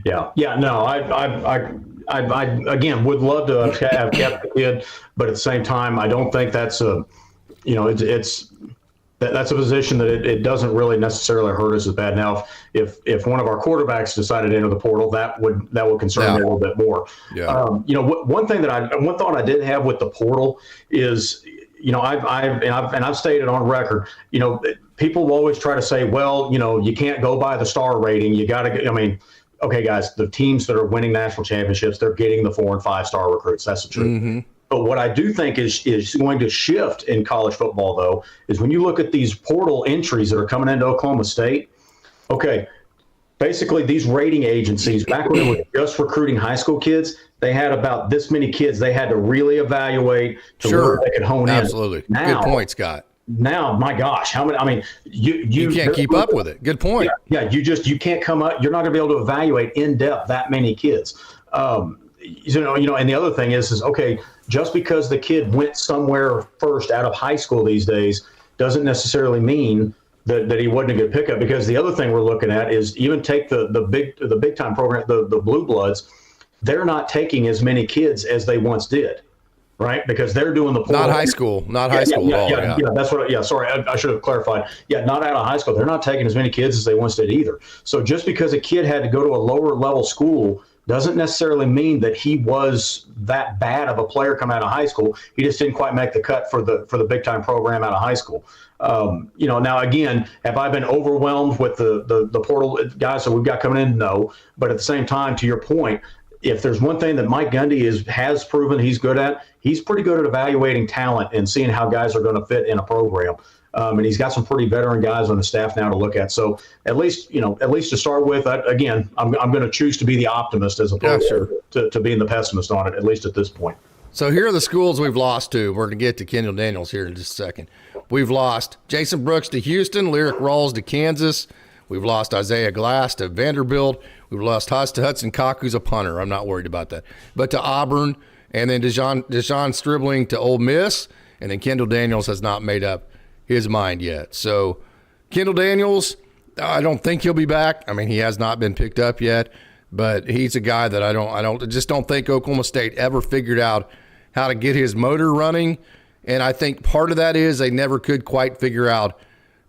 No, I again would love to have kept the kid, but at the same time, I don't think that's it's That's a position that it doesn't really necessarily hurt us as bad. Now, if one of our quarterbacks decided to enter the portal, that would concern me a little bit more. Yeah. One thought I did have with the portal is, I've stated on record, people will always try to say, well, you can't go by the star rating. You got to. Okay, guys, the teams that are winning national championships, they're getting the 4 and 5 star recruits. That's the truth. Mm-hmm. But what I do think is going to shift in college football, though, is when you look at these portal entries that are coming into Oklahoma State. Okay, basically these rating agencies, back when they were just recruiting high school kids, they had about this many kids they had to really evaluate to where they could hone in. Absolutely. Good point, Scott. Now, my gosh, how many? You can't keep up with it. Good point. Yeah, you can't come up. You're not going to be able to evaluate in depth that many kids. And the other thing is okay, just because the kid went somewhere first out of high school these days doesn't necessarily mean that he wasn't a good pickup. Because the other thing we're looking at is even take the big time program, the Blue Bloods, they're not taking as many kids as they once did. Right, because they're doing the not high school at all. Yeah, that's what. Yeah, sorry, I should have clarified. Yeah, not out of high school. They're not taking as many kids as they once did either. So just because a kid had to go to a lower level school doesn't necessarily mean that he was that bad of a player coming out of high school. He just didn't quite make the cut for the big time program out of high school. Now again, have I been overwhelmed with the portal guys that we've got coming in? No, but at the same time, to your point, if there's one thing that Mike Gundy has proven he's good at, he's pretty good at evaluating talent and seeing how guys are going to fit in a program. And he's got some pretty veteran guys on the staff now to look at. So at least to start with, I'm going to choose to be the optimist as opposed to being the pessimist on it, at least at this point. So here are the schools we've lost to. We're going to get to Kendall Daniels here in just a second. We've lost Jason Brooks to Houston, Lyric Rawls to Kansas. We've lost Isaiah Glass to Vanderbilt. We've lost Hudson Kaku's a punter. I'm not worried about that. But to Auburn, and then Deshaun Stribling to Ole Miss, and then Kendall Daniels has not made up his mind yet. So Kendall Daniels, I don't think he'll be back. I mean, he has not been picked up yet, but he's a guy that I don't think Oklahoma State ever figured out how to get his motor running. And I think part of that is they never could quite figure out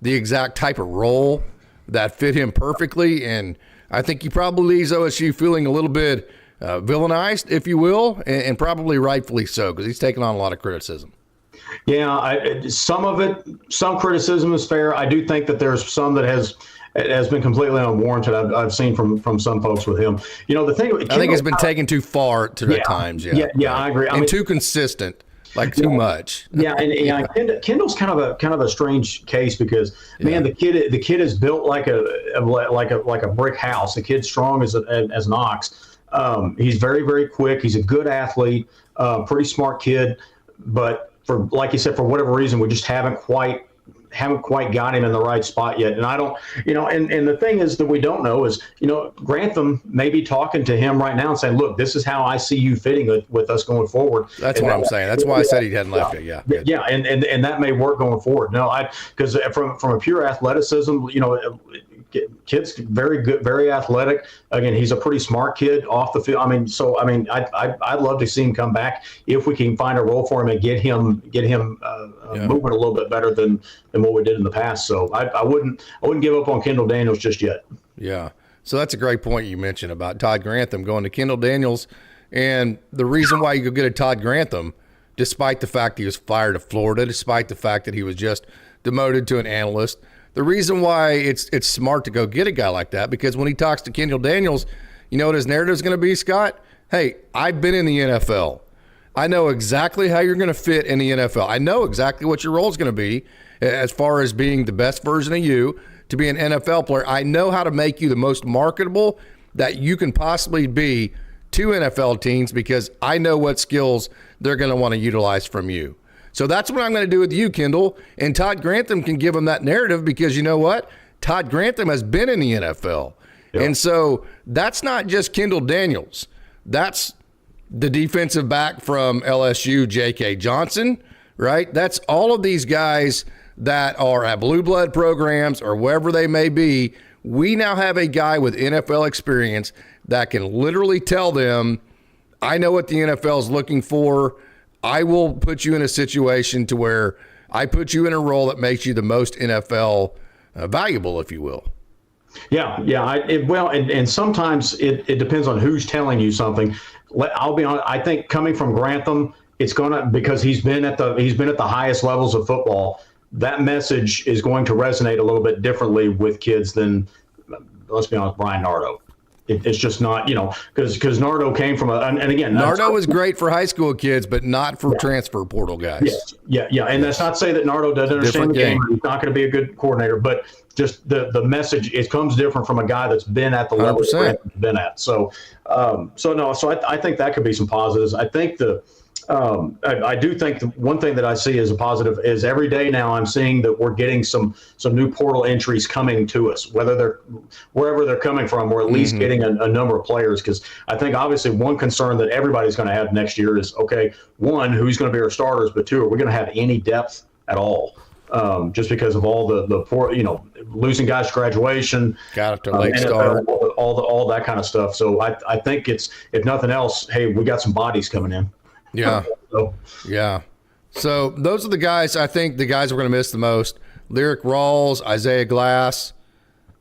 the exact type of role that fit him perfectly. And I think he probably leaves OSU feeling a little bit villainized, if you will, and probably rightfully so, because he's taken on a lot of criticism. Yeah, some criticism is fair. I do think that there's some that has been completely unwarranted. I've seen from some folks with him. The thing I think it's been taken too far at times. Yeah, I agree. And too consistent. Like too much. Yeah, and Kendall's kind of a strange case because man, the kid is built like a brick house. The kid's strong as an ox. He's very, very quick. He's a good athlete, pretty smart kid. But like you said, for whatever reason, we just haven't quite got him in the right spot yet. And I don't, and the thing is that we don't know is, Grantham may be talking to him right now and saying, look, this is how I see you fitting with us going forward. That's what I'm saying. That's why I said he hadn't left it. Yeah. Good. Yeah. And that may work going forward. No, because from a pure athleticism, kid's very good, very athletic. Again, he's a pretty smart kid off the field. I'd love to see him come back if we can find a role for him and get him moving a little bit better than what we did in the past. So I wouldn't give up on Kendall Daniels just yet. Yeah. So that's a great point you mentioned about Todd Grantham going to Kendall Daniels, and the reason why you could get a Todd Grantham, despite the fact he was fired at Florida, despite the fact that he was just demoted to an analyst. The reason why it's smart to go get a guy like that, because when he talks to Kendall Daniels, you know what his narrative is going to be, Scott? Hey, I've been in the NFL. I know exactly how you're going to fit in the NFL. I know exactly what your role is going to be as far as being the best version of you to be an NFL player. I know how to make you the most marketable that you can possibly be to NFL teams because I know what skills they're going to want to utilize from you. So that's what I'm going to do with you, Kendall. And Todd Grantham can give him that narrative because you know what? Todd Grantham has been in the NFL. Yep. And so that's not just Kendall Daniels. That's the defensive back from LSU, J.K. Johnson, right? That's all of these guys that are at blue blood programs or wherever they may be. We now have a guy with NFL experience that can literally tell them, I know what the NFL is looking for. I will put you in a situation to where I put you in a role that makes you the most NFL valuable, if you will. Yeah. And sometimes it depends on who's telling you something. I'll be honest. I think coming from Grantham, it's because he's been at the highest levels of football. That message is going to resonate a little bit differently with kids than, let's be honest, Brian Nardo. It's just not, because Nardo came from and again, Nardo was great for high school kids, but not for transfer portal guys. Yeah. And that's not to say that Nardo doesn't understand the game. He's not going to be a good coordinator, but just the message, it comes different from a guy that's been at the level that Grantam's been at. So I think that could be some positives. I think I do think the one thing that I see as a positive is every day now I'm seeing that we're getting some new portal entries coming to us, wherever they're coming from, or at least getting a number of players. Because I think obviously one concern that everybody's going to have next year is, okay, one, who's going to be our starters, but two, are we going to have any depth at all? Just because of all the poor, losing guys to graduation, got it to late start, all that kind of stuff. So I think it's, if nothing else, hey, we got some bodies coming in. Yeah. Yeah. So those are the guys, I think the guys we're going to miss the most. Lyric Rawls, Isaiah Glass,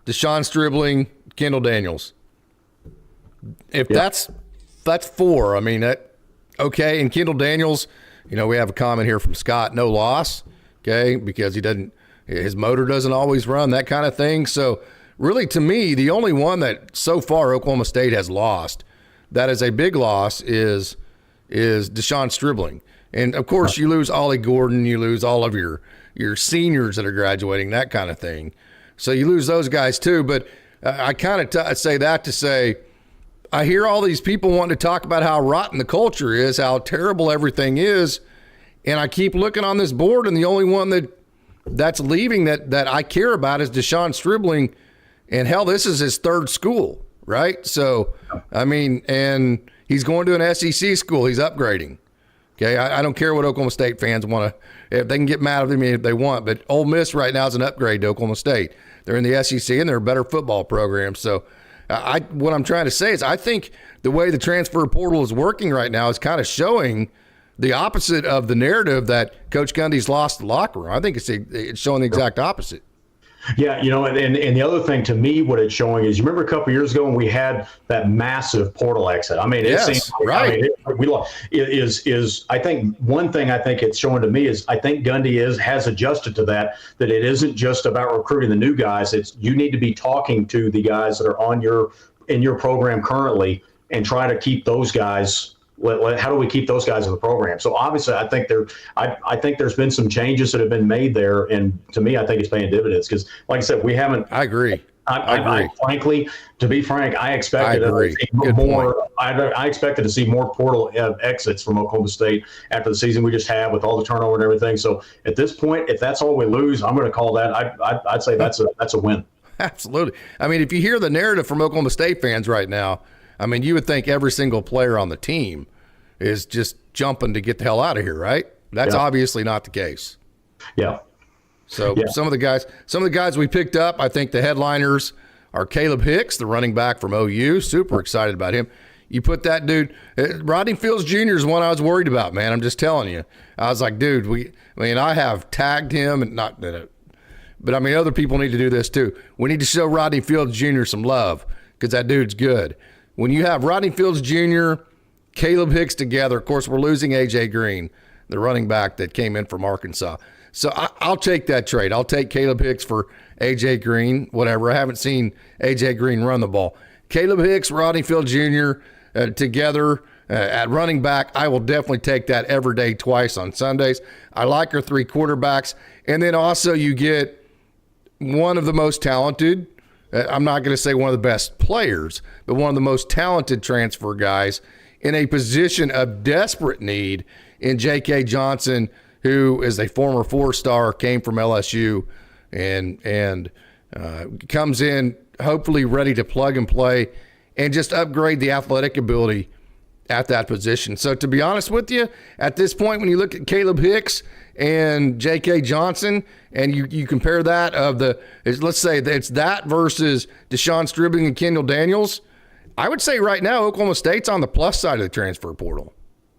Deshaun Stribling, Kendall Daniels. If that's four, I mean, okay. And Kendall Daniels, we have a comment here from Scott, no loss, okay, because his motor doesn't always run, that kind of thing. So really, to me, the only one that so far Oklahoma State has lost, that is a big loss, is Deshaun Stribling. And, of course, you lose Ollie Gordon, you lose all of your seniors that are graduating, that kind of thing. So you lose those guys too. But I kind of say that to say I hear all these people wanting to talk about how rotten the culture is, how terrible everything is, and I keep looking on this board, and the only one that's leaving that I care about is Deshaun Stribling. And, hell, this is his third school, right? So, I mean, and – he's going to an SEC school. He's upgrading. Okay, I don't care what Oklahoma State fans want to – if they can get mad at me if they want, but Ole Miss right now is an upgrade to Oklahoma State. They're in the SEC, and they're a better football program. So what I'm trying to say is I think the way the transfer portal is working right now is kind of showing the opposite of the narrative that Coach Gundy's lost the locker room. I think it's showing the exact opposite. Yeah, and the other thing to me, what it's showing is, you remember a couple of years ago when we had that massive portal exit. I mean, it seems right. I think one thing I think it's showing to me is I think Gundy has adjusted to that it isn't just about recruiting the new guys. It's you need to be talking to the guys that are in your program currently and try to keep those guys. How do we keep those guys in the program? So obviously, I think there's been some changes that have been made there, and to me, I think it's paying dividends because, like I said, we haven't. I agree. I frankly, to be frank, I expected to see more. I expected to see more portal exits from Oklahoma State after the season we just had with all the turnover and everything. So at this point, if that's all we lose, I'm going to call that. I'd say that's a win. Absolutely. I mean, if you hear the narrative from Oklahoma State fans right now, I mean, you would think every single player on the team is just jumping to get the hell out of here, right? That's obviously not the case. Yeah. So some of the guys we picked up, I think the headliners are Caleb Hicks, the running back from OU. Super excited about him. You put that dude, Rodney Fields Jr. is one I was worried about, man. I'm just telling you. I was like, dude, I have tagged him, and but I mean, other people need to do this too. We need to show Rodney Fields Jr. some love because that dude's good. When you have Rodney Fields Jr., Caleb Hicks together, of course, we're losing A.J. Green, the running back that came in from Arkansas. So I'll take that trade. I'll take Caleb Hicks for A.J. Green, whatever. I haven't seen A.J. Green run the ball. Caleb Hicks, Rodney Fields Jr. Together at running back, I will definitely take that every day, twice on Sundays. I like our three quarterbacks. And then also you get one of the most talented, I'm not going to say one of the best players, but one of the most talented transfer guys in a position of desperate need in J.K. Johnson, who is a former four-star, came from LSU, and comes in hopefully ready to plug and play and just upgrade the athletic ability at that position. So to be honest with you, at this point, when you look at Caleb Hicks and J.K. Johnson, and you compare that let's say it's that versus Deshaun Stribling and Kendall Daniels, I would say right now Oklahoma State's on the plus side of the transfer portal.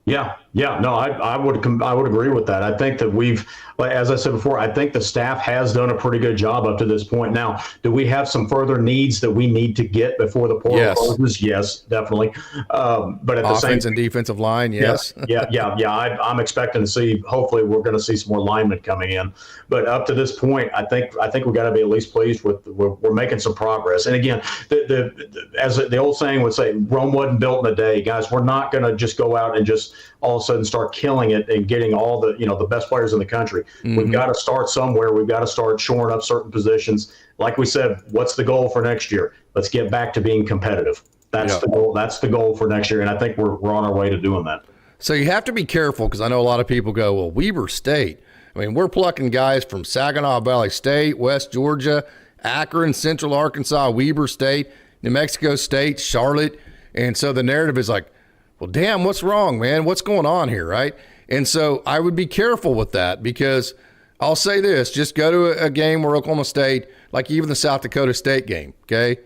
Yeah, Yeah, no, I would agree with that. I think that as I said before, I think the staff has done a pretty good job up to this point. Now, do we have some further needs that we need to get before the portal closes? Yes, definitely. But at the same offense and defensive line, yes. Yeah. I'm expecting to see. Hopefully, we're going to see some more linemen coming in. But up to this point, I think we got to be at least pleased with we're making some progress. And again, as the old saying would say, Rome wasn't built in a day, guys. We're not going to just go out and just all of a sudden start killing it and getting all the best players in the country. Mm-hmm. We've got to start somewhere. We've got to start shoring up certain positions. Like we said, what's the goal for next year? Let's get back to being competitive. That's the goal. That's the goal for next year, and I think we're on our way to doing that. So you have to be careful, because I know a lot of people go, well, Weber State. I mean, we're plucking guys from Saginaw Valley State, West Georgia, Akron, Central Arkansas, Weber State, New Mexico State, Charlotte. And so the narrative is like, well, damn, what's wrong, man? What's going on here, right? And so I would be careful with that, because I'll say this, just go to a game where Oklahoma State, like even the South Dakota State game, okay?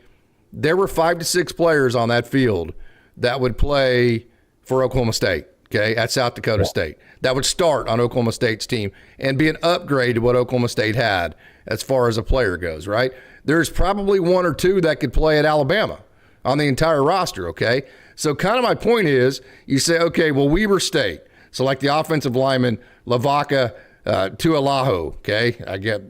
There were 5 to 6 players on that field that would play for Oklahoma State, okay, at South Dakota State, that would start on Oklahoma State's team and be an upgrade to what Oklahoma State had as far as a player goes, right? There's probably 1 or 2 that could play at Alabama on the entire roster, okay? So kind of my point is, you say, okay, well, Weber State, so like the offensive lineman, Lavaka Tualaho, okay? I get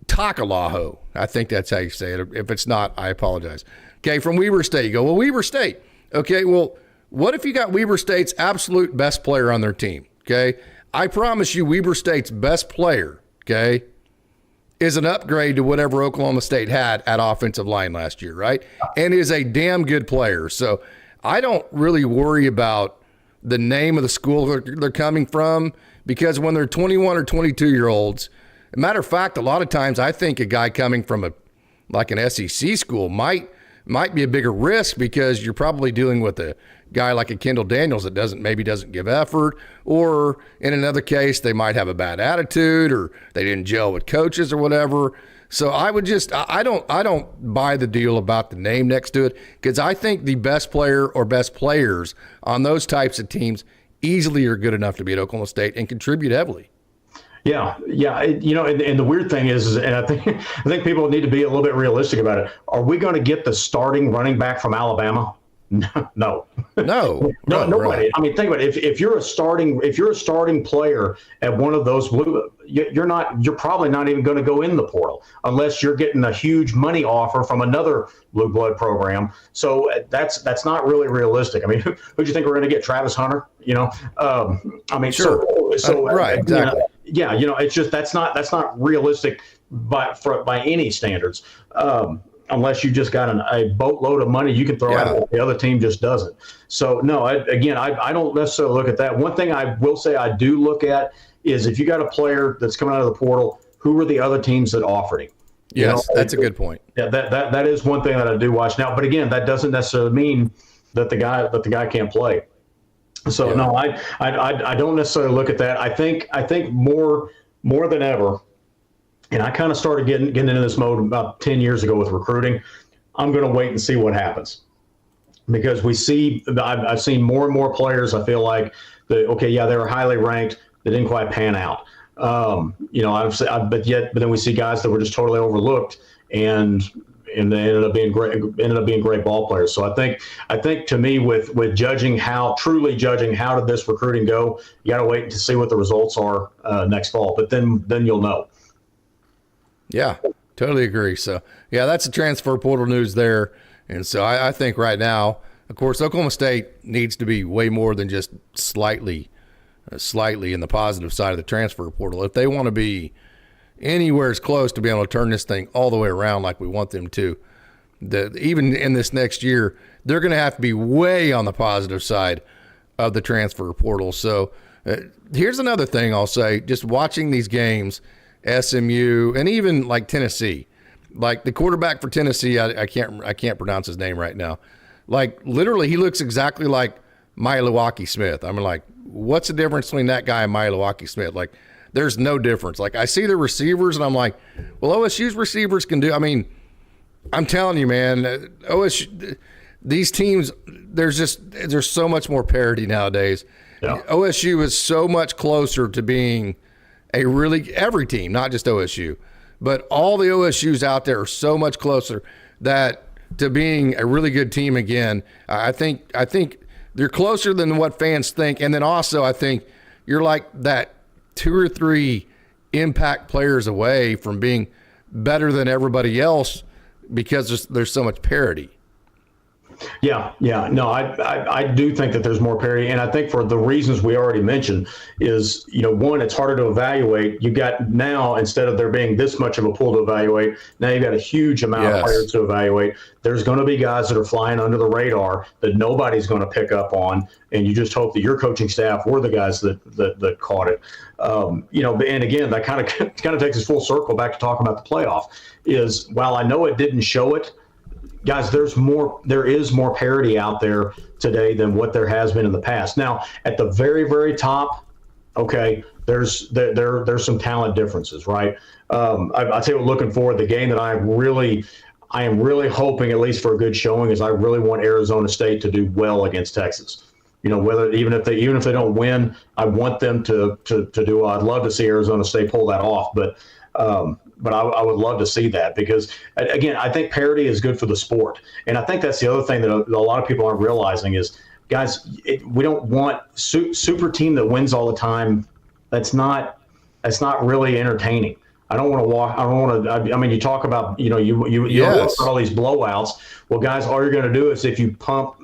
Takalaho. I think that's how you say it. If it's not, I apologize. Okay, from Weber State. You go, well, Weber State. Okay, well, what if you got Weber State's absolute best player on their team? Okay, I promise you Weber State's best player, okay, is an upgrade to whatever Oklahoma State had at offensive line last year, right? And is a damn good player. So I don't really worry about the name of the school they're coming from, because when they're 21 or 22-year-olds, matter of fact, a lot of times I think a guy coming from an SEC school might be a bigger risk, because you're probably dealing with a guy like a Kendall Daniels that doesn't give effort, or in another case, they might have a bad attitude, or they didn't gel with coaches or whatever. So I don't buy the deal about the name next to it, because I think the best player or best players on those types of teams easily are good enough to be at Oklahoma State and contribute heavily. Yeah. And the weird thing is, and I think people need to be a little bit realistic about it. Are we going to get the starting running back from Alabama? No. Nobody. Right. I mean, think about it. If you're a starting player at one of those blue, you're probably not even going to go in the portal unless you're getting a huge money offer from another blue blood program. So that's not really realistic. I mean, who do you think we're going to get? Travis Hunter? I mean, sure. So right, exactly. It's just that's not realistic by any standards. Unless you just got a boatload of money you can throw at it, the other team just doesn't. So, no, I don't necessarily look at that. One thing I will say I do look at is, if you got a player that's coming out of the portal, who are the other teams that offered him? Yes, that's a good point. Yeah, that is one thing that I do watch now. But again, that doesn't necessarily mean that the guy can't play. So no, I don't necessarily look at that. I think more than ever. And I kind of started getting into this mode about 10 years ago with recruiting. I'm going to wait and see what happens, because I've seen more and more players. I feel like they were highly ranked. They didn't quite pan out. But then we see guys that were just totally overlooked, and they ended up being great ball players. So I think to me, with truly judging how did this recruiting go, you got to wait to see what the results are next fall. But then you'll know. Yeah, totally agree. So, yeah, that's the transfer portal news there. And so I think right now, of course, Oklahoma State needs to be way more than just slightly in the positive side of the transfer portal. If they want to be anywhere as close to being able to turn this thing all the way around like we want them to, even in this next year, they're going to have to be way on the positive side of the transfer portal. So here's another thing I'll say, just watching these games, SMU, and even like Tennessee, like the quarterback for Tennessee, I can't pronounce his name right now. Like literally, he looks exactly like Milwaukee Smith. I'm like, what's the difference between that guy and Milwaukee Smith? Like, there's no difference. Like, I see the receivers, and I'm like, well, OSU's receivers can do. I mean, I'm telling you, man, OSU. these teams, there's so much more parity nowadays. Yeah. OSU is so much closer to being every team, not just OSU, but all the OSUs out there are so much closer to being a really good team again. I think they're closer than what fans think. And then also I think you're like that 2 or 3 impact players away from being better than everybody else because there's so much parity. Yeah. No, I do think that there's more parity, and I think for the reasons we already mentioned is, one, it's harder to evaluate. You got now, instead of there being this much of a pool to evaluate, now you got a huge amount of players to evaluate. There's going to be guys that are flying under the radar that nobody's going to pick up on, and you just hope that your coaching staff were the guys that caught it. And again, that kind of takes us full circle back to talking about the playoff. Is while I know it didn't show it, guys, there is more parity out there today than what there has been in the past. Now, at the very, very top, okay, there's some talent differences, right? I'll tell you what, looking forward, the game that I am really hoping, at least for a good showing, is I really want Arizona State to do well against Texas. Even if they don't win, I want them to do well. I'd love to see Arizona State pull that off, but I would love to see that because, again, I think parity is good for the sport. And I think that's the other thing that a lot of people aren't realizing is, guys, we don't want super team that wins all the time. That's not really entertaining. I don't want to walk. I don't want to. I mean, you talk about you Yes. all these blowouts. Well, guys, all you're going to do is if you pump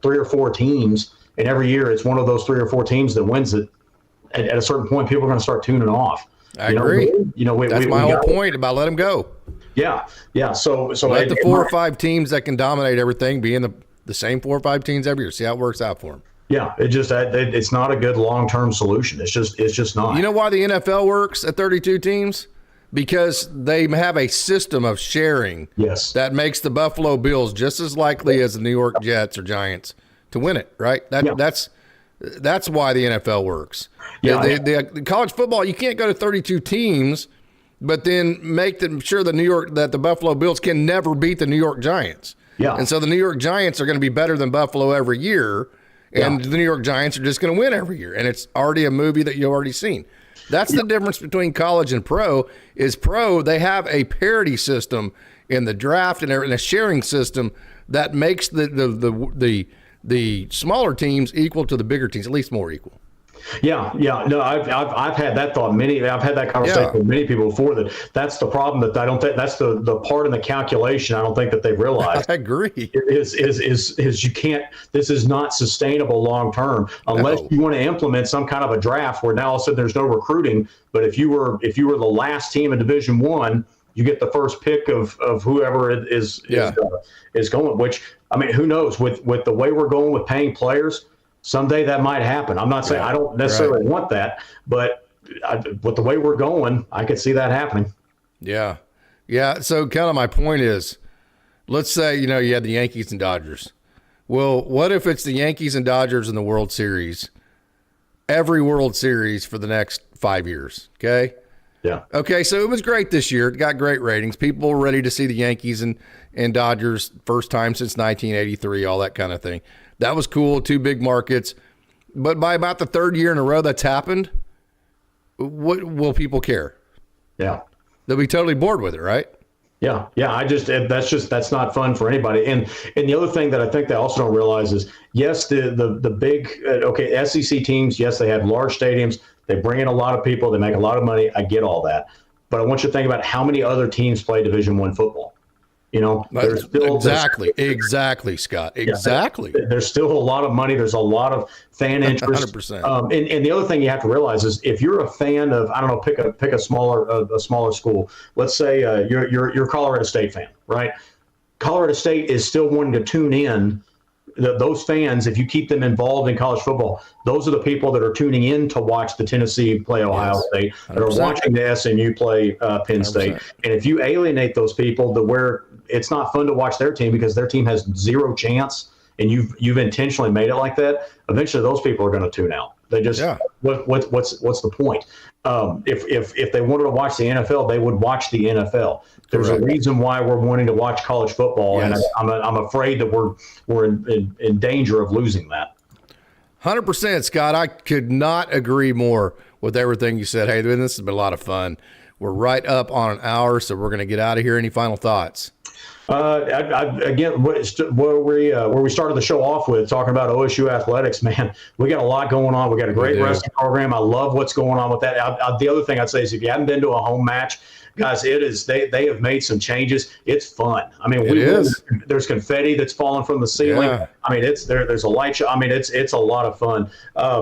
3 or 4 teams, and every year it's one of those 3 or 4 teams that wins it. At a certain point, people are going to start tuning off. I agree. That's my whole point about let them go. Yeah. So let the 4 or 5 teams that can dominate everything be in the same 4 or 5 teams every year. See how it works out for them. Yeah, it's not a good long-term solution. It's just not. You know why the NFL works at 32 teams? Because they have a system of sharing. Yes. That makes the Buffalo Bills just as likely as the New York Jets or Giants to win it. Right. That's why the NFL works. Yeah, the college football, you can't go to 32 teams, but then make sure that the Buffalo Bills can never beat the New York Giants. Yeah. And so the New York Giants are going to be better than Buffalo every year, and the New York Giants are just going to win every year. And it's already a movie that you've already seen. That's the difference between college and pro. Is pro, they have a parity system in the draft and a sharing system that makes the smaller teams equal to the bigger teams, at least more equal. Yeah. No, I've had that thought. I've had that conversation with many people before. That's the problem that I don't think that's the part in the calculation. I don't think that they've realized. I agree. Is you can't. This is not sustainable long term unless you want to implement some kind of a draft where now all of a sudden there's no recruiting. But if you were the last team in Division I, you get the first pick of whoever is going. Which, I mean, who knows with the way we're going with paying players. Someday that might happen. I'm not saying I don't necessarily want that, but with the way we're going, I could see that happening. Yeah. So kind of my point is, let's say, you had the Yankees and Dodgers. Well, what if it's the Yankees and Dodgers in the World Series, every World Series for the next 5 years? Okay. Yeah. Okay. So it was great this year. It got great ratings. People were ready to see the Yankees and Dodgers first time since 1983, all that kind of thing. That was cool, 2 big markets. But by about the 3rd year in a row that's happened, what will people care? Yeah. They'll be totally bored with it, right? Yeah. That's not fun for anybody. And the other thing that I think they also don't realize is, yes, the big SEC teams, yes, they have large stadiums. They bring in a lot of people. They make a lot of money. I get all that. But I want you to think about how many other teams play Division I football. There's still exactly, Scott. Exactly. There's still a lot of money. There's a lot of fan interest. 100%. And the other thing you have to realize is if you're a fan of, I don't know, pick a smaller school. Let's say you're a Colorado State fan, right? Colorado State is still wanting to tune in. Those fans, if you keep them involved in college football, those are the people that are tuning in to watch the Tennessee play Ohio State, that are watching the SMU play Penn State. 100%. And if you alienate those people to where it's not fun to watch their team because their team has zero chance, and you've intentionally made it like that, eventually those people are going to tune out. They just what's the point? If they wanted to watch the NFL, they would watch the NFL. There's a reason why we're wanting to watch college football, and I'm afraid that we're in danger of losing that. 100%, Scott. I could not agree more with everything you said. Hey, this has been a lot of fun. We're right up on an hour, so we're going to get out of here. Any final thoughts? Again, where we started the show off with talking about OSU athletics, man, we got a lot going on. We got a great wrestling program. I love what's going on with that. The other thing I'd say is if you haven't been to a home match, guys, they have made some changes. It's fun. I mean, there's confetti that's falling from the ceiling. Yeah. I mean, there's a light show. I mean, it's a lot of fun.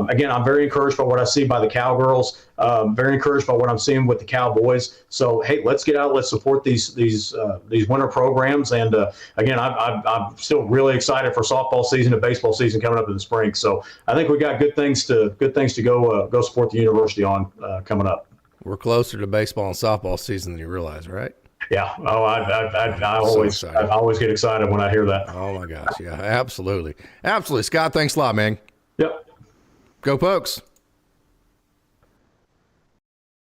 Again, I'm very encouraged by what I see by the Cowgirls. Very encouraged by what I'm seeing with the Cowboys. So, hey, let's get out. Let's support these winter programs. And again, I'm still really excited for softball season and baseball season coming up in the spring. So, I think we got good things to go support the university on coming up. We're closer to baseball and softball season than you realize, right? Yeah. Oh, I always get excited when I hear that. Oh my gosh. Yeah, absolutely. Absolutely. Scott, thanks a lot, man. Yep. Go Pokes.